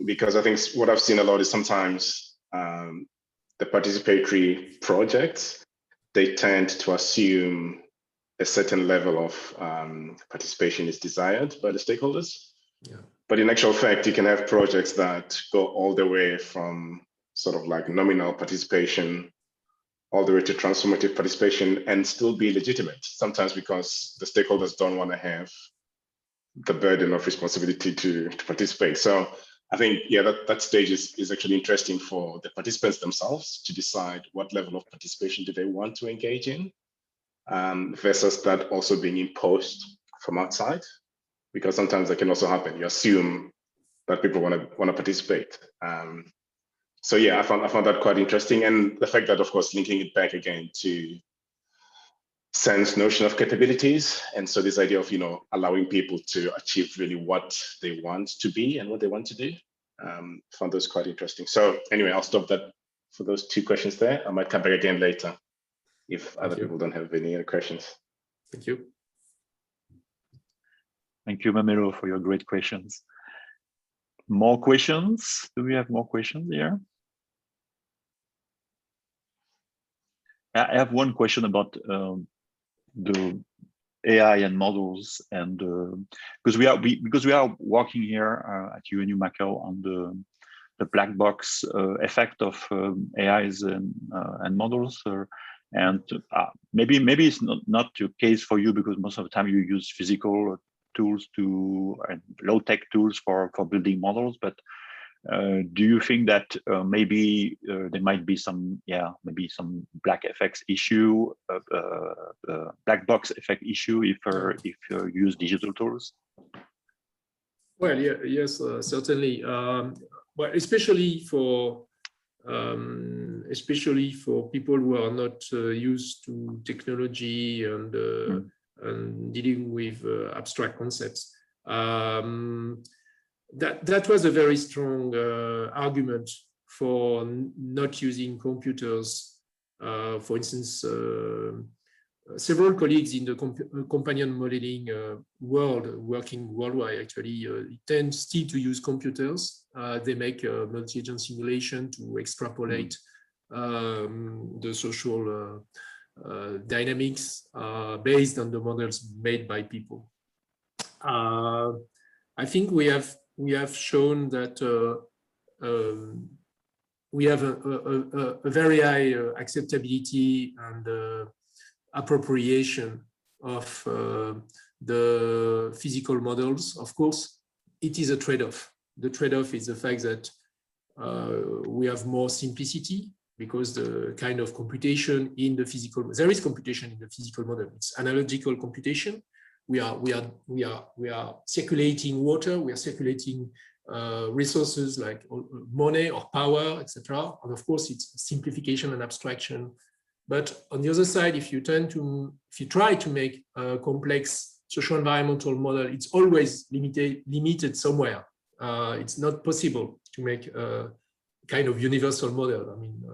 Because I think what I've seen a lot is sometimes the participatory projects, they tend to assume a certain level of participation is desired by the stakeholders. But in actual fact, you can have projects that go all the way from sort of like nominal participation all the way to transformative participation and still be legitimate, sometimes because the stakeholders don't want to have the burden of responsibility to participate. So I think, that stage is actually interesting for the participants themselves to decide what level of participation do they want to engage in. Versus that also being imposed from outside, because sometimes that can also happen. You assume that people want to participate. So I found that quite interesting, and the fact that, of course, linking it back again to Sen's notion of capabilities, and so this idea of allowing people to achieve really what they want to be and what they want to do. Found those quite interesting. So anyway, I'll stop that for those 2 questions there. I might come back again later if other people don't have any other questions. Thank you. Thank you, Mamelo, for your great questions. More questions? Do we have more questions here? I have one question about the AI and models, and because we are working here at UNU-Macau on the black box effect of AIs and models. And maybe it's not the case for you, because most of the time you use physical tools and low-tech tools for building models. But do you think that maybe there might be some black effects issue, black box effect issue if you use digital tools? Well, yes, certainly. But especially for people who are not used to technology and dealing with abstract concepts. That was a very strong argument for not using computers, for instance, several colleagues in the companion modeling world, working worldwide, actually tend still to use computers. They make a multi-agent simulation to extrapolate the social dynamics based on the models made by people. I think we have shown that we have a very high acceptability and appropriation of the physical models. Of course, it is a trade-off. The trade-off is the fact that we have more simplicity, because the kind of computation in the physical, there is computation in the physical model. It's analogical computation. We are circulating water. We are circulating resources like money or power, etc. And of course, it's simplification and abstraction. But on the other side, if you try to make a complex social environmental model, it's always limited somewhere. It's not possible to make a kind of universal model. I mean,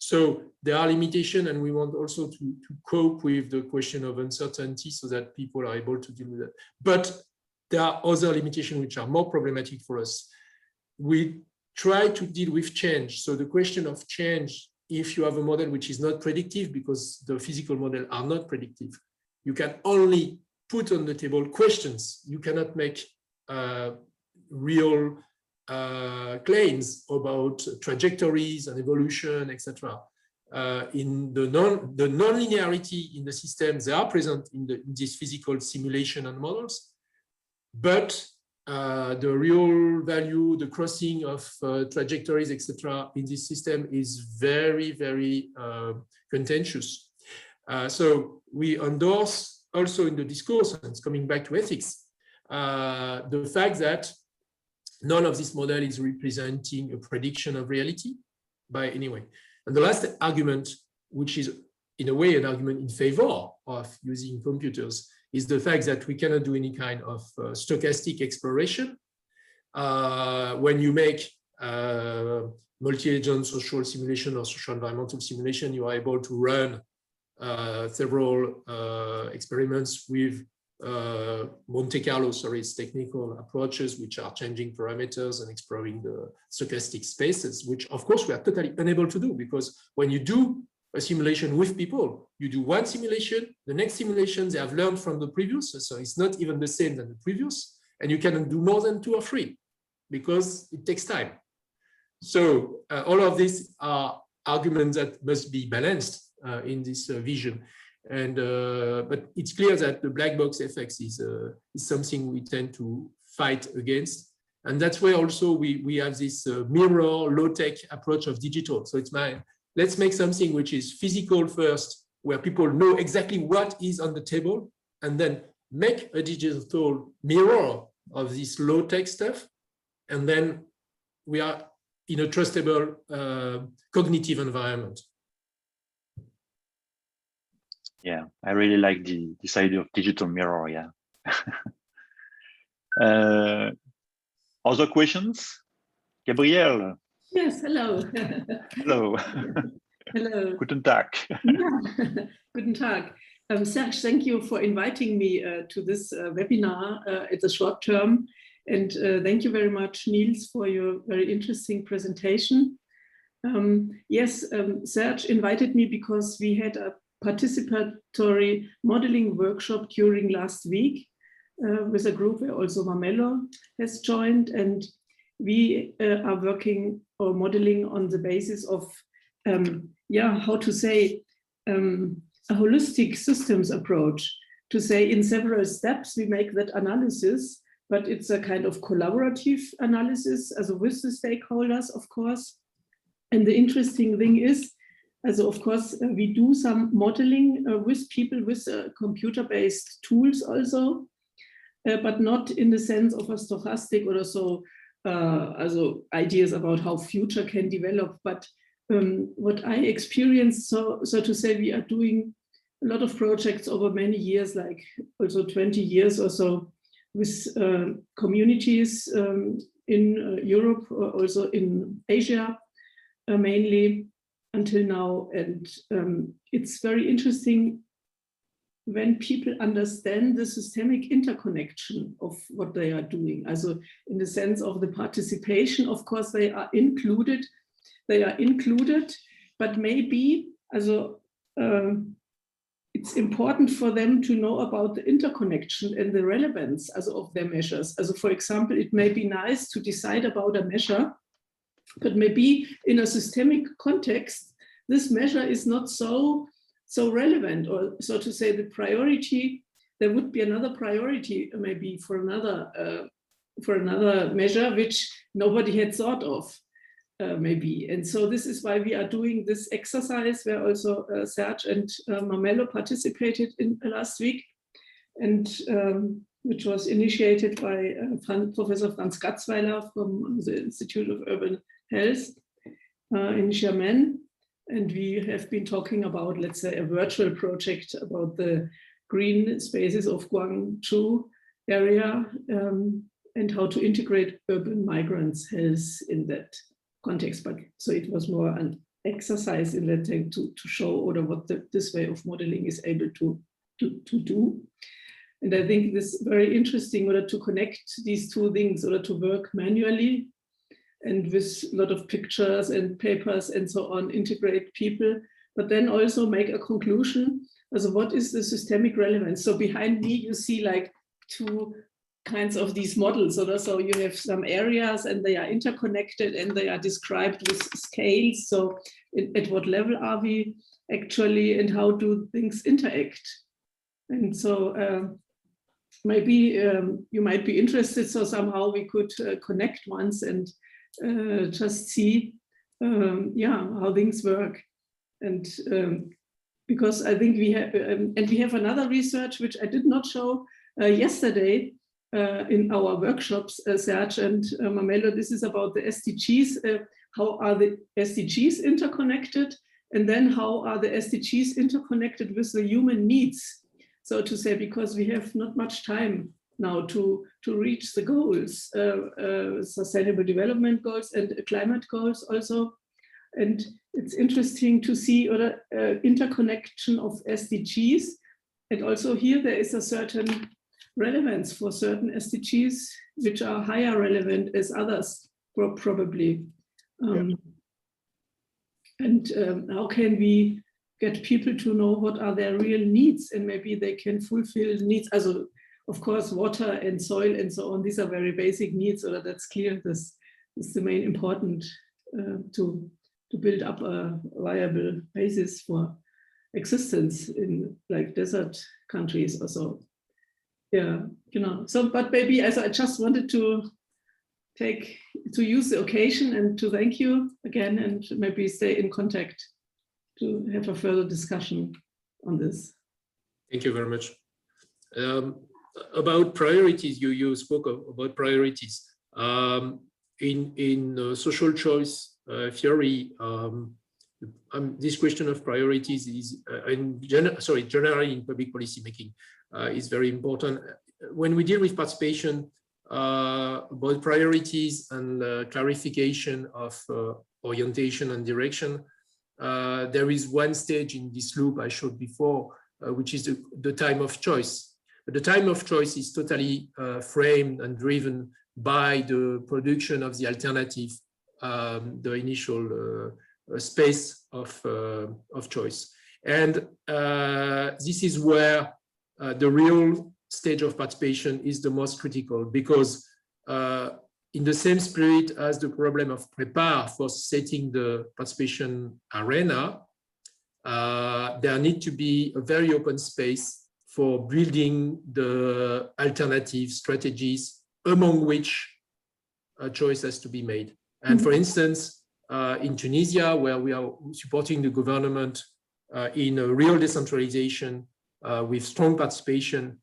so there are limitations, and we want also to cope with the question of uncertainty so that people are able to deal with it. But there are other limitations which are more problematic for us. We try to deal with change. So the question of change, if you have a model which is not predictive, because the physical models are not predictive, you can only put on the table questions. You cannot make real claims about trajectories and evolution, etc. In the non-linearity in the system, they are present in this physical simulation and models, but the real value, the crossing of trajectories, etc., in this system is very, very contentious. So we endorse also in the discourse, and it's coming back to ethics, the fact that none of this model is representing a prediction of reality by any way. And the last argument, which is in a way an argument in favor of using computers, is the fact that we cannot do any kind of stochastic exploration. When you make multi-agent social simulation or social environmental simulation, you are able to run several experiments with Monte Carlo, it's technical approaches which are changing parameters and exploring the stochastic spaces, which of course we are totally unable to do, because when you do a simulation with people, you do one simulation, the next simulation they have learned from the previous, so it's not even the same than the previous, and you cannot do more than 2 or 3 because it takes time. So all of these are arguments that must be balanced in this vision. And but it's clear that the black box effects is something we tend to fight against, and that's where also we have this mirror low-tech approach of digital. So it's let's make something which is physical first, where people know exactly what is on the table, and then make a digital mirror of this low-tech stuff, and then we are in a trustable cognitive environment. Yeah, I really like this idea of digital mirror. Yeah. Other questions? Gabrielle. Yes, hello. Hello. Hello. Guten Tag. Yeah. Guten Tag. Serge, thank you for inviting me to this webinar at the short term. And thank you very much, Niels, for your very interesting presentation. Yes, Serge invited me because we had a participatory modeling workshop during last week with a group where also Marmello has joined, and we are working or modeling on the basis of how to say a holistic systems approach, to say in several steps we make that analysis, but it's a kind of collaborative analysis as with the stakeholders, of course. And the interesting thing is, of course, we do some modeling with people with computer-based tools also, but not in the sense of a stochastic or so, ideas about how future can develop. But what I experienced, so to say, we are doing a lot of projects over many years, like also 20 years or so, with communities in Europe, also in Asia mainly. until now. And it's very interesting when people understand the systemic interconnection of what they are doing. Also in the sense of the participation, of course, they are included, but maybe also, it's important for them to know about the interconnection and the relevance of their measures. Also, for example, it may be nice to decide about a measure, but maybe in a systemic context, this measure is not so relevant, or so to say, the priority, there would be another priority maybe for another measure which nobody had thought of. Maybe. And so this is why we are doing this exercise, where also Serge and Marmello participated in last week, and which was initiated by Professor Franz Gatzweiler from the Institute of Urban Health in Xiamen. And we have been talking about, let's say, a virtual project about the green spaces of Guangzhou area and how to integrate urban migrants' health in that context. But so it was more an exercise in that to show order what this way of modeling is able to do. And I think this is very interesting order to connect these two things, order to work manually and with a lot of pictures and papers and so on, integrate people, but then also make a conclusion as what is the systemic relevance. So behind me, you see like two kinds of these models. So you have some areas and they are interconnected and they are described with scales. So at what level are we actually and how do things interact? And so maybe you might be interested, so somehow we could connect once and just see how things work. And because I think we have, and we have another research which I did not show yesterday in our workshops, Serge and Marmello. This is about the SDGs. How are the SDGs interconnected? And then how are the SDGs interconnected with the human needs? So to say, because we have not much time now to reach the goals, sustainable development goals and climate goals also. And it's interesting to see interconnection of SDGs. And also here there is a certain relevance for certain SDGs, which are higher relevant as others, probably. And how can we get people to know what are their real needs, and maybe they can fulfill needs. Also, of course, water and soil and so on, these are very basic needs, so that's clear. This is the main important to build up a viable basis for existence in like desert countries or so. Yeah, you know. So, but maybe as I just wanted to use the occasion and to thank you again, and maybe stay in contact to have a further discussion on this. Thank you very much. About priorities, you spoke about priorities. In social choice theory, this question of priorities is, generally in public policy making, is very important. When we deal with participation, about priorities and clarification of orientation and direction, there is one stage in this loop I showed before, which is the time of choice. But the time of choice is totally framed and driven by the production of the alternative, the initial space of choice. And this is where the real stage of participation is the most critical, because in the same spirit as the problem of prepare for setting the participation arena, there need to be a very open space for building the alternative strategies among which a choice has to be made. And for instance, in Tunisia, where we are supporting the government in a real decentralization with strong participation,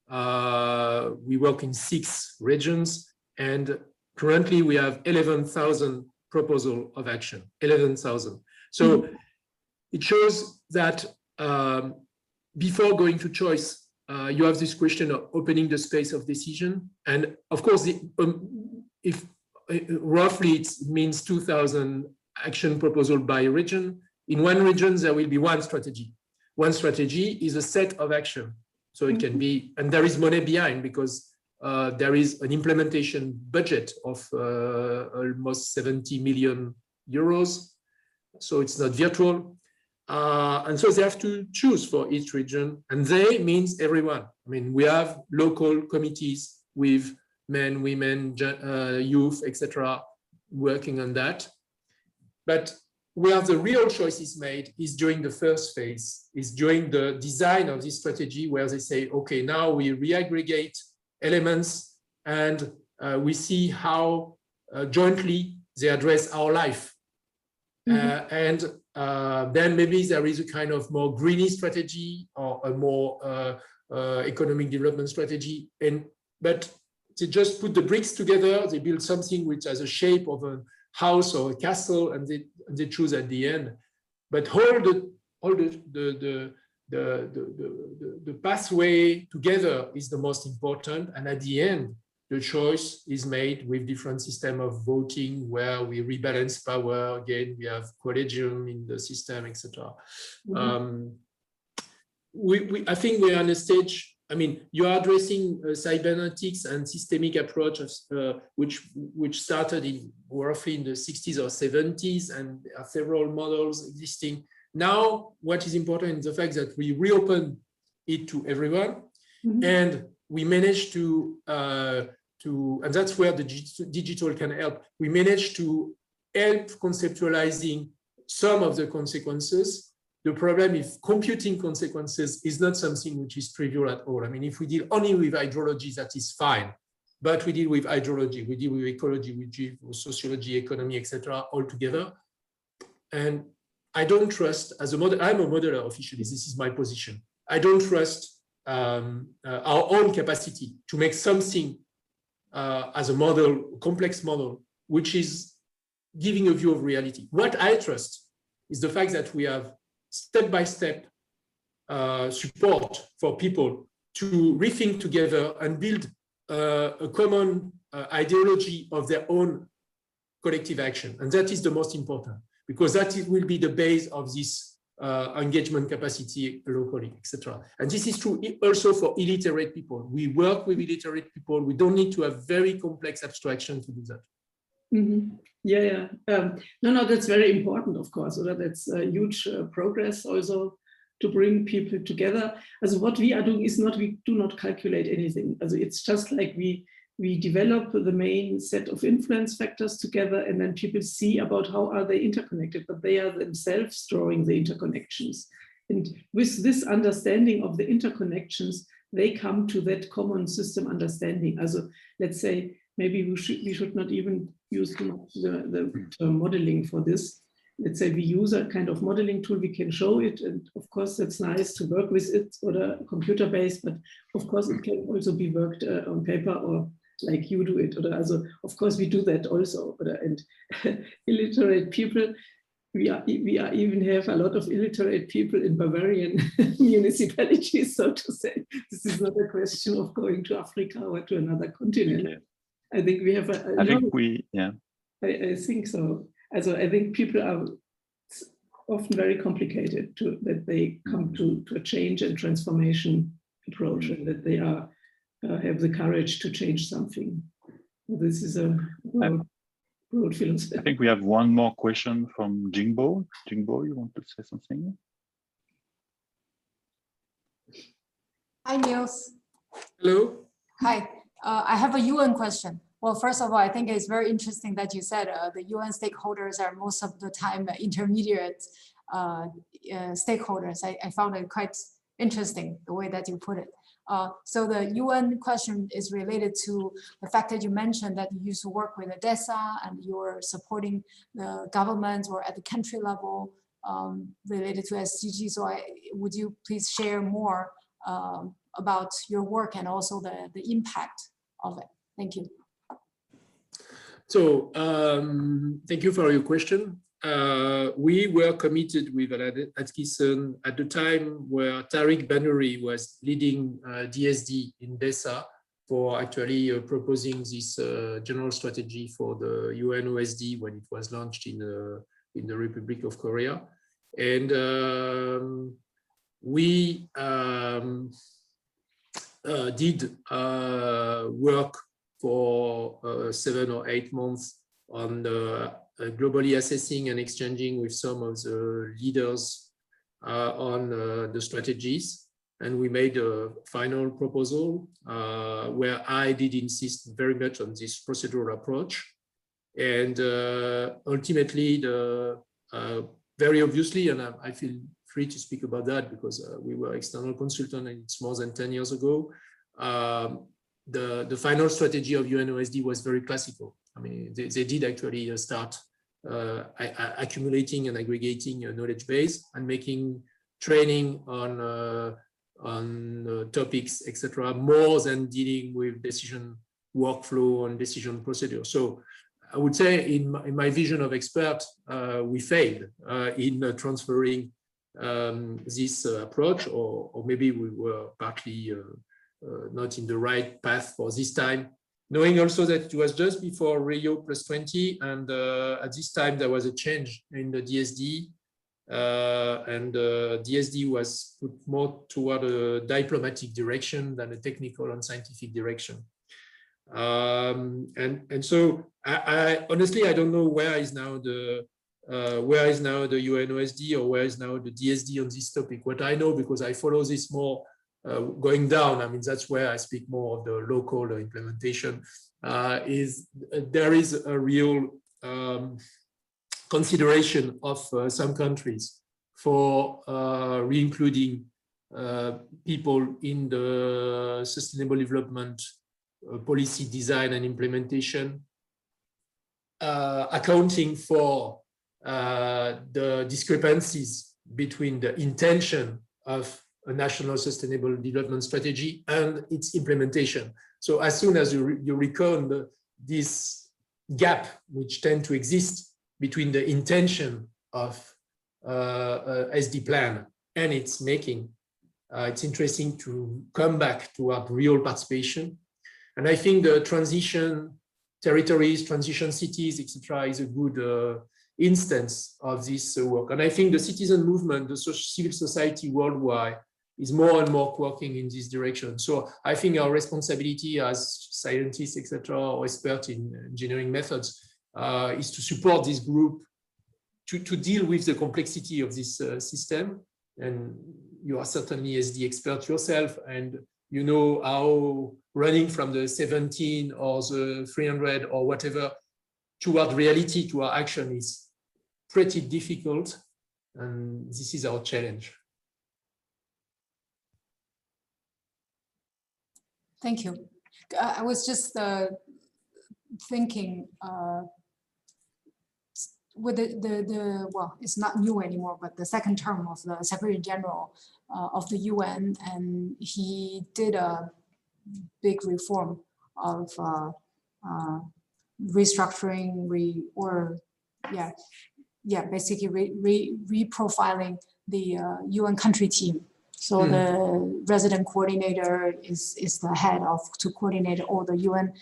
we work in 6 regions, and currently we have 11,000 proposals of action, 11,000. So it shows that before going to choice, you have this question of opening the space of decision. And of course, if roughly it means 2,000 action proposal by region. In one region, there will be one strategy. One strategy is a set of action. So it can be, and there is money behind because there is an implementation budget of almost 70 million euros. So it's not virtual. And so they have to choose for each region, and they means everyone. I mean, we have local committees with men, women, youth, etc., working on that. But where the real choice is made is during the first phase, is during the design of this strategy, where they say, okay, now we reaggregate elements and we see how jointly they address our life. And then maybe there is a kind of more greeny strategy or a more economic development strategy. But they just put the bricks together, they build something which has a shape of a house or a castle, and they choose at the end. But the pathway together is the most important, and at the end, the choice is made with different system of voting where we rebalance power. Again, we have collegium in the system, etc. I think we're on a stage. I mean, you are addressing cybernetics and systemic approaches, which started roughly in the 60s or 70s, and there are several models existing. Now, what is important is the fact that we reopen it to everyone, and we manage to, and that's where the digital can help. We manage to help conceptualizing some of the consequences. The problem is computing consequences is not something which is trivial at all. I mean, if we deal only with hydrology, that is fine. But we deal with hydrology, we deal with ecology, we deal with sociology, economy, etc., all together. And I don't trust, as a model, I'm a modeler officially, this is my position. I don't trust our own capacity to make something as a model, complex model, which is giving a view of reality. What I trust is the fact that we have step-by-step support for people to rethink together and build a common ideology of their own collective action. And that is the most important, because that will be the base of this engagement capacity locally, etc. And this is true also for illiterate people. We work with illiterate people. We don't need to have very complex abstraction to do that. Yeah. No, that's very important, of course. So that's a huge progress also to bring people together. As what we are doing is we do not calculate anything. As it's just like we develop the main set of influence factors together, and then people see about how are they interconnected, but they are themselves drawing the interconnections. And with this understanding of the interconnections, they come to that common system understanding. Also, let's say, maybe we should not even use too much the term modeling for this. Let's say we use a kind of modeling tool, we can show it, and of course that's nice to work with it or the computer-based, but of course it can also be worked on paper or like you do it. Or also, of course we do that also. And illiterate people, we even have a lot of illiterate people in Bavarian municipalities, so to say. This is not a question of going to Africa or to another continent. Yeah. I think we have I think so. Also, I think people are often very complicated that they come to a change and transformation approach, and that they have the courage to change something. This is a broad philosophy. I think we have one more question from Jingbo. Jingbo, you want to say something? Hi, Niels. Hello. Hi. I have a UN question. Well, first of all, I think it's very interesting that you said the UN stakeholders are most of the time intermediate stakeholders. I found it quite interesting the way that you put it. So the UN question is related to the fact that you mentioned that you used to work with ADESA and you're supporting the government or at the country level related to SDG. So would you please share more about your work and also the impact of it? Thank you. So thank you for your question. We were committed with Atkinson at the time where Tariq Banouri was leading DSD in DESA for actually proposing this general strategy for the UNOSD when it was launched in in the Republic of Korea. And we did work for 7 or 8 months on globally assessing and exchanging with some of the leaders on the strategies. And we made a final proposal where I did insist very much on this procedural approach. And ultimately, very obviously, and I feel free to speak about that because we were external consultant and it's more than 10 years ago, the final strategy of UNOSD was very classical. I mean, they did actually start accumulating and aggregating a knowledge base and making training on topics, etc., more than dealing with decision workflow and decision procedure. So I would say in my vision of expert, we failed in transferring this approach, or maybe we were partly not in the right path for this time, knowing also that it was just before Rio +20, and at this time there was a change in the DSD, and DSD was put more toward a diplomatic direction than a technical and scientific direction. And so I honestly, I don't know where is now the UNOSD or where is now the DSD on this topic. What I know, because I follow this more going down, I mean, that's where I speak more of the local implementation, is there is a real consideration of some countries for re-including people in the sustainable development policy design and implementation, accounting for the discrepancies between the intention of a national sustainable development strategy and its implementation. So as soon as you reckon this gap which tend to exist between the intention of SD plan and its making, it's interesting to come back to our real participation. And I think the transition territories, transition cities, etc., is a good instance of this work. And I think the citizen movement, the civil society worldwide, is more and more working in this direction. So I think our responsibility as scientists, etc., or experts in engineering methods, is to support this group to deal with the complexity of this system. And you are certainly SD expert yourself, and you know how running from the 17 or the 300 or whatever toward reality, to our action, is pretty difficult. And this is our challenge. Thank you. I was just thinking with the well, it's not new anymore, but the second term of the Secretary General of the UN, and he did a big reform of restructuring, basically reprofiling the UN country team. So the resident coordinator is the head to coordinate all the UN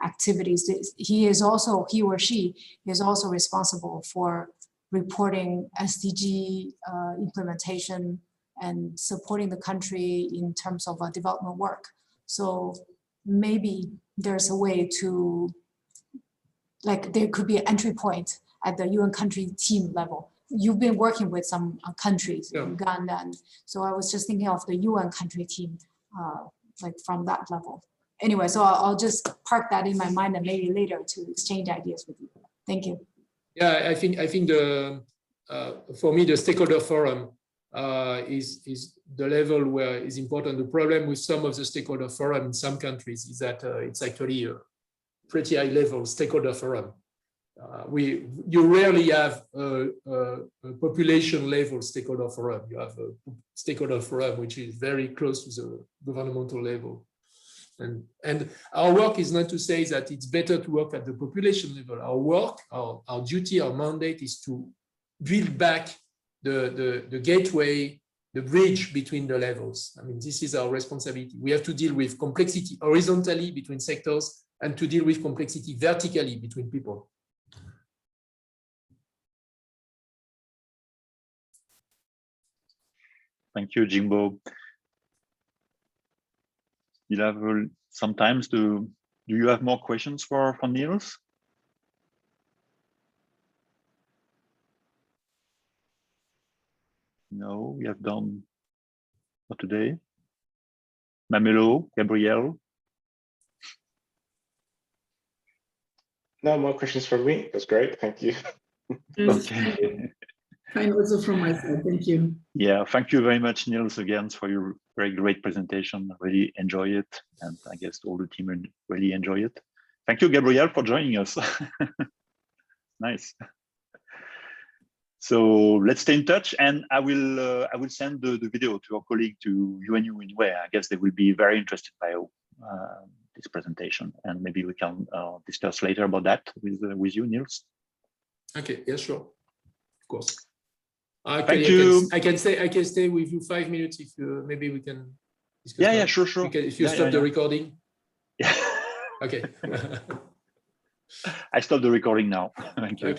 activities. He or she is also responsible for reporting SDG implementation and supporting the country in terms of development work. So maybe there's a way to, like, there could be an entry point at the UN country team level. You've been working with some countries, Uganda, and so I was just thinking of the UN country team, like from that level. Anyway, so I'll just park that in my mind and maybe later to exchange ideas with you. Thank you. Yeah, I think the for me the stakeholder forum is the level where is important. The problem with some of the stakeholder forum in some countries is that it's actually a pretty high level stakeholder forum. You rarely have a population level stakeholder forum. You have a stakeholder forum which is very close to the governmental level. And our work is not to say that it's better to work at the population level. Our work, our duty, our mandate is to build back the gateway, the bridge between the levels. I mean, this is our responsibility. We have to deal with complexity horizontally between sectors and to deal with complexity vertically between people. Thank you, Jimbo. You have sometimes do you have more questions for Niels? No, we have done for today. Mamelo, Gabriel. No more questions from me. That's great. Thank you. Okay. Fine, also from my side. Thank you. Yeah, thank you very much, Niels, again for your very great presentation. I really enjoy it, and I guess all the team really enjoy it. Thank you, Gabriel, for joining us. Nice. So let's stay in touch, and I will send the video to our colleague to UNU in where I guess they will be very interested by this presentation, and maybe we can discuss later about that with you, Niels. Okay. Yeah. Sure. Of course. Thank you. I can stay with you 5 minutes if you maybe we can discuss. Yeah. now. Yeah. Sure. If you stop the recording. Yeah. Okay. I stopped the recording now. Thank you. Okay.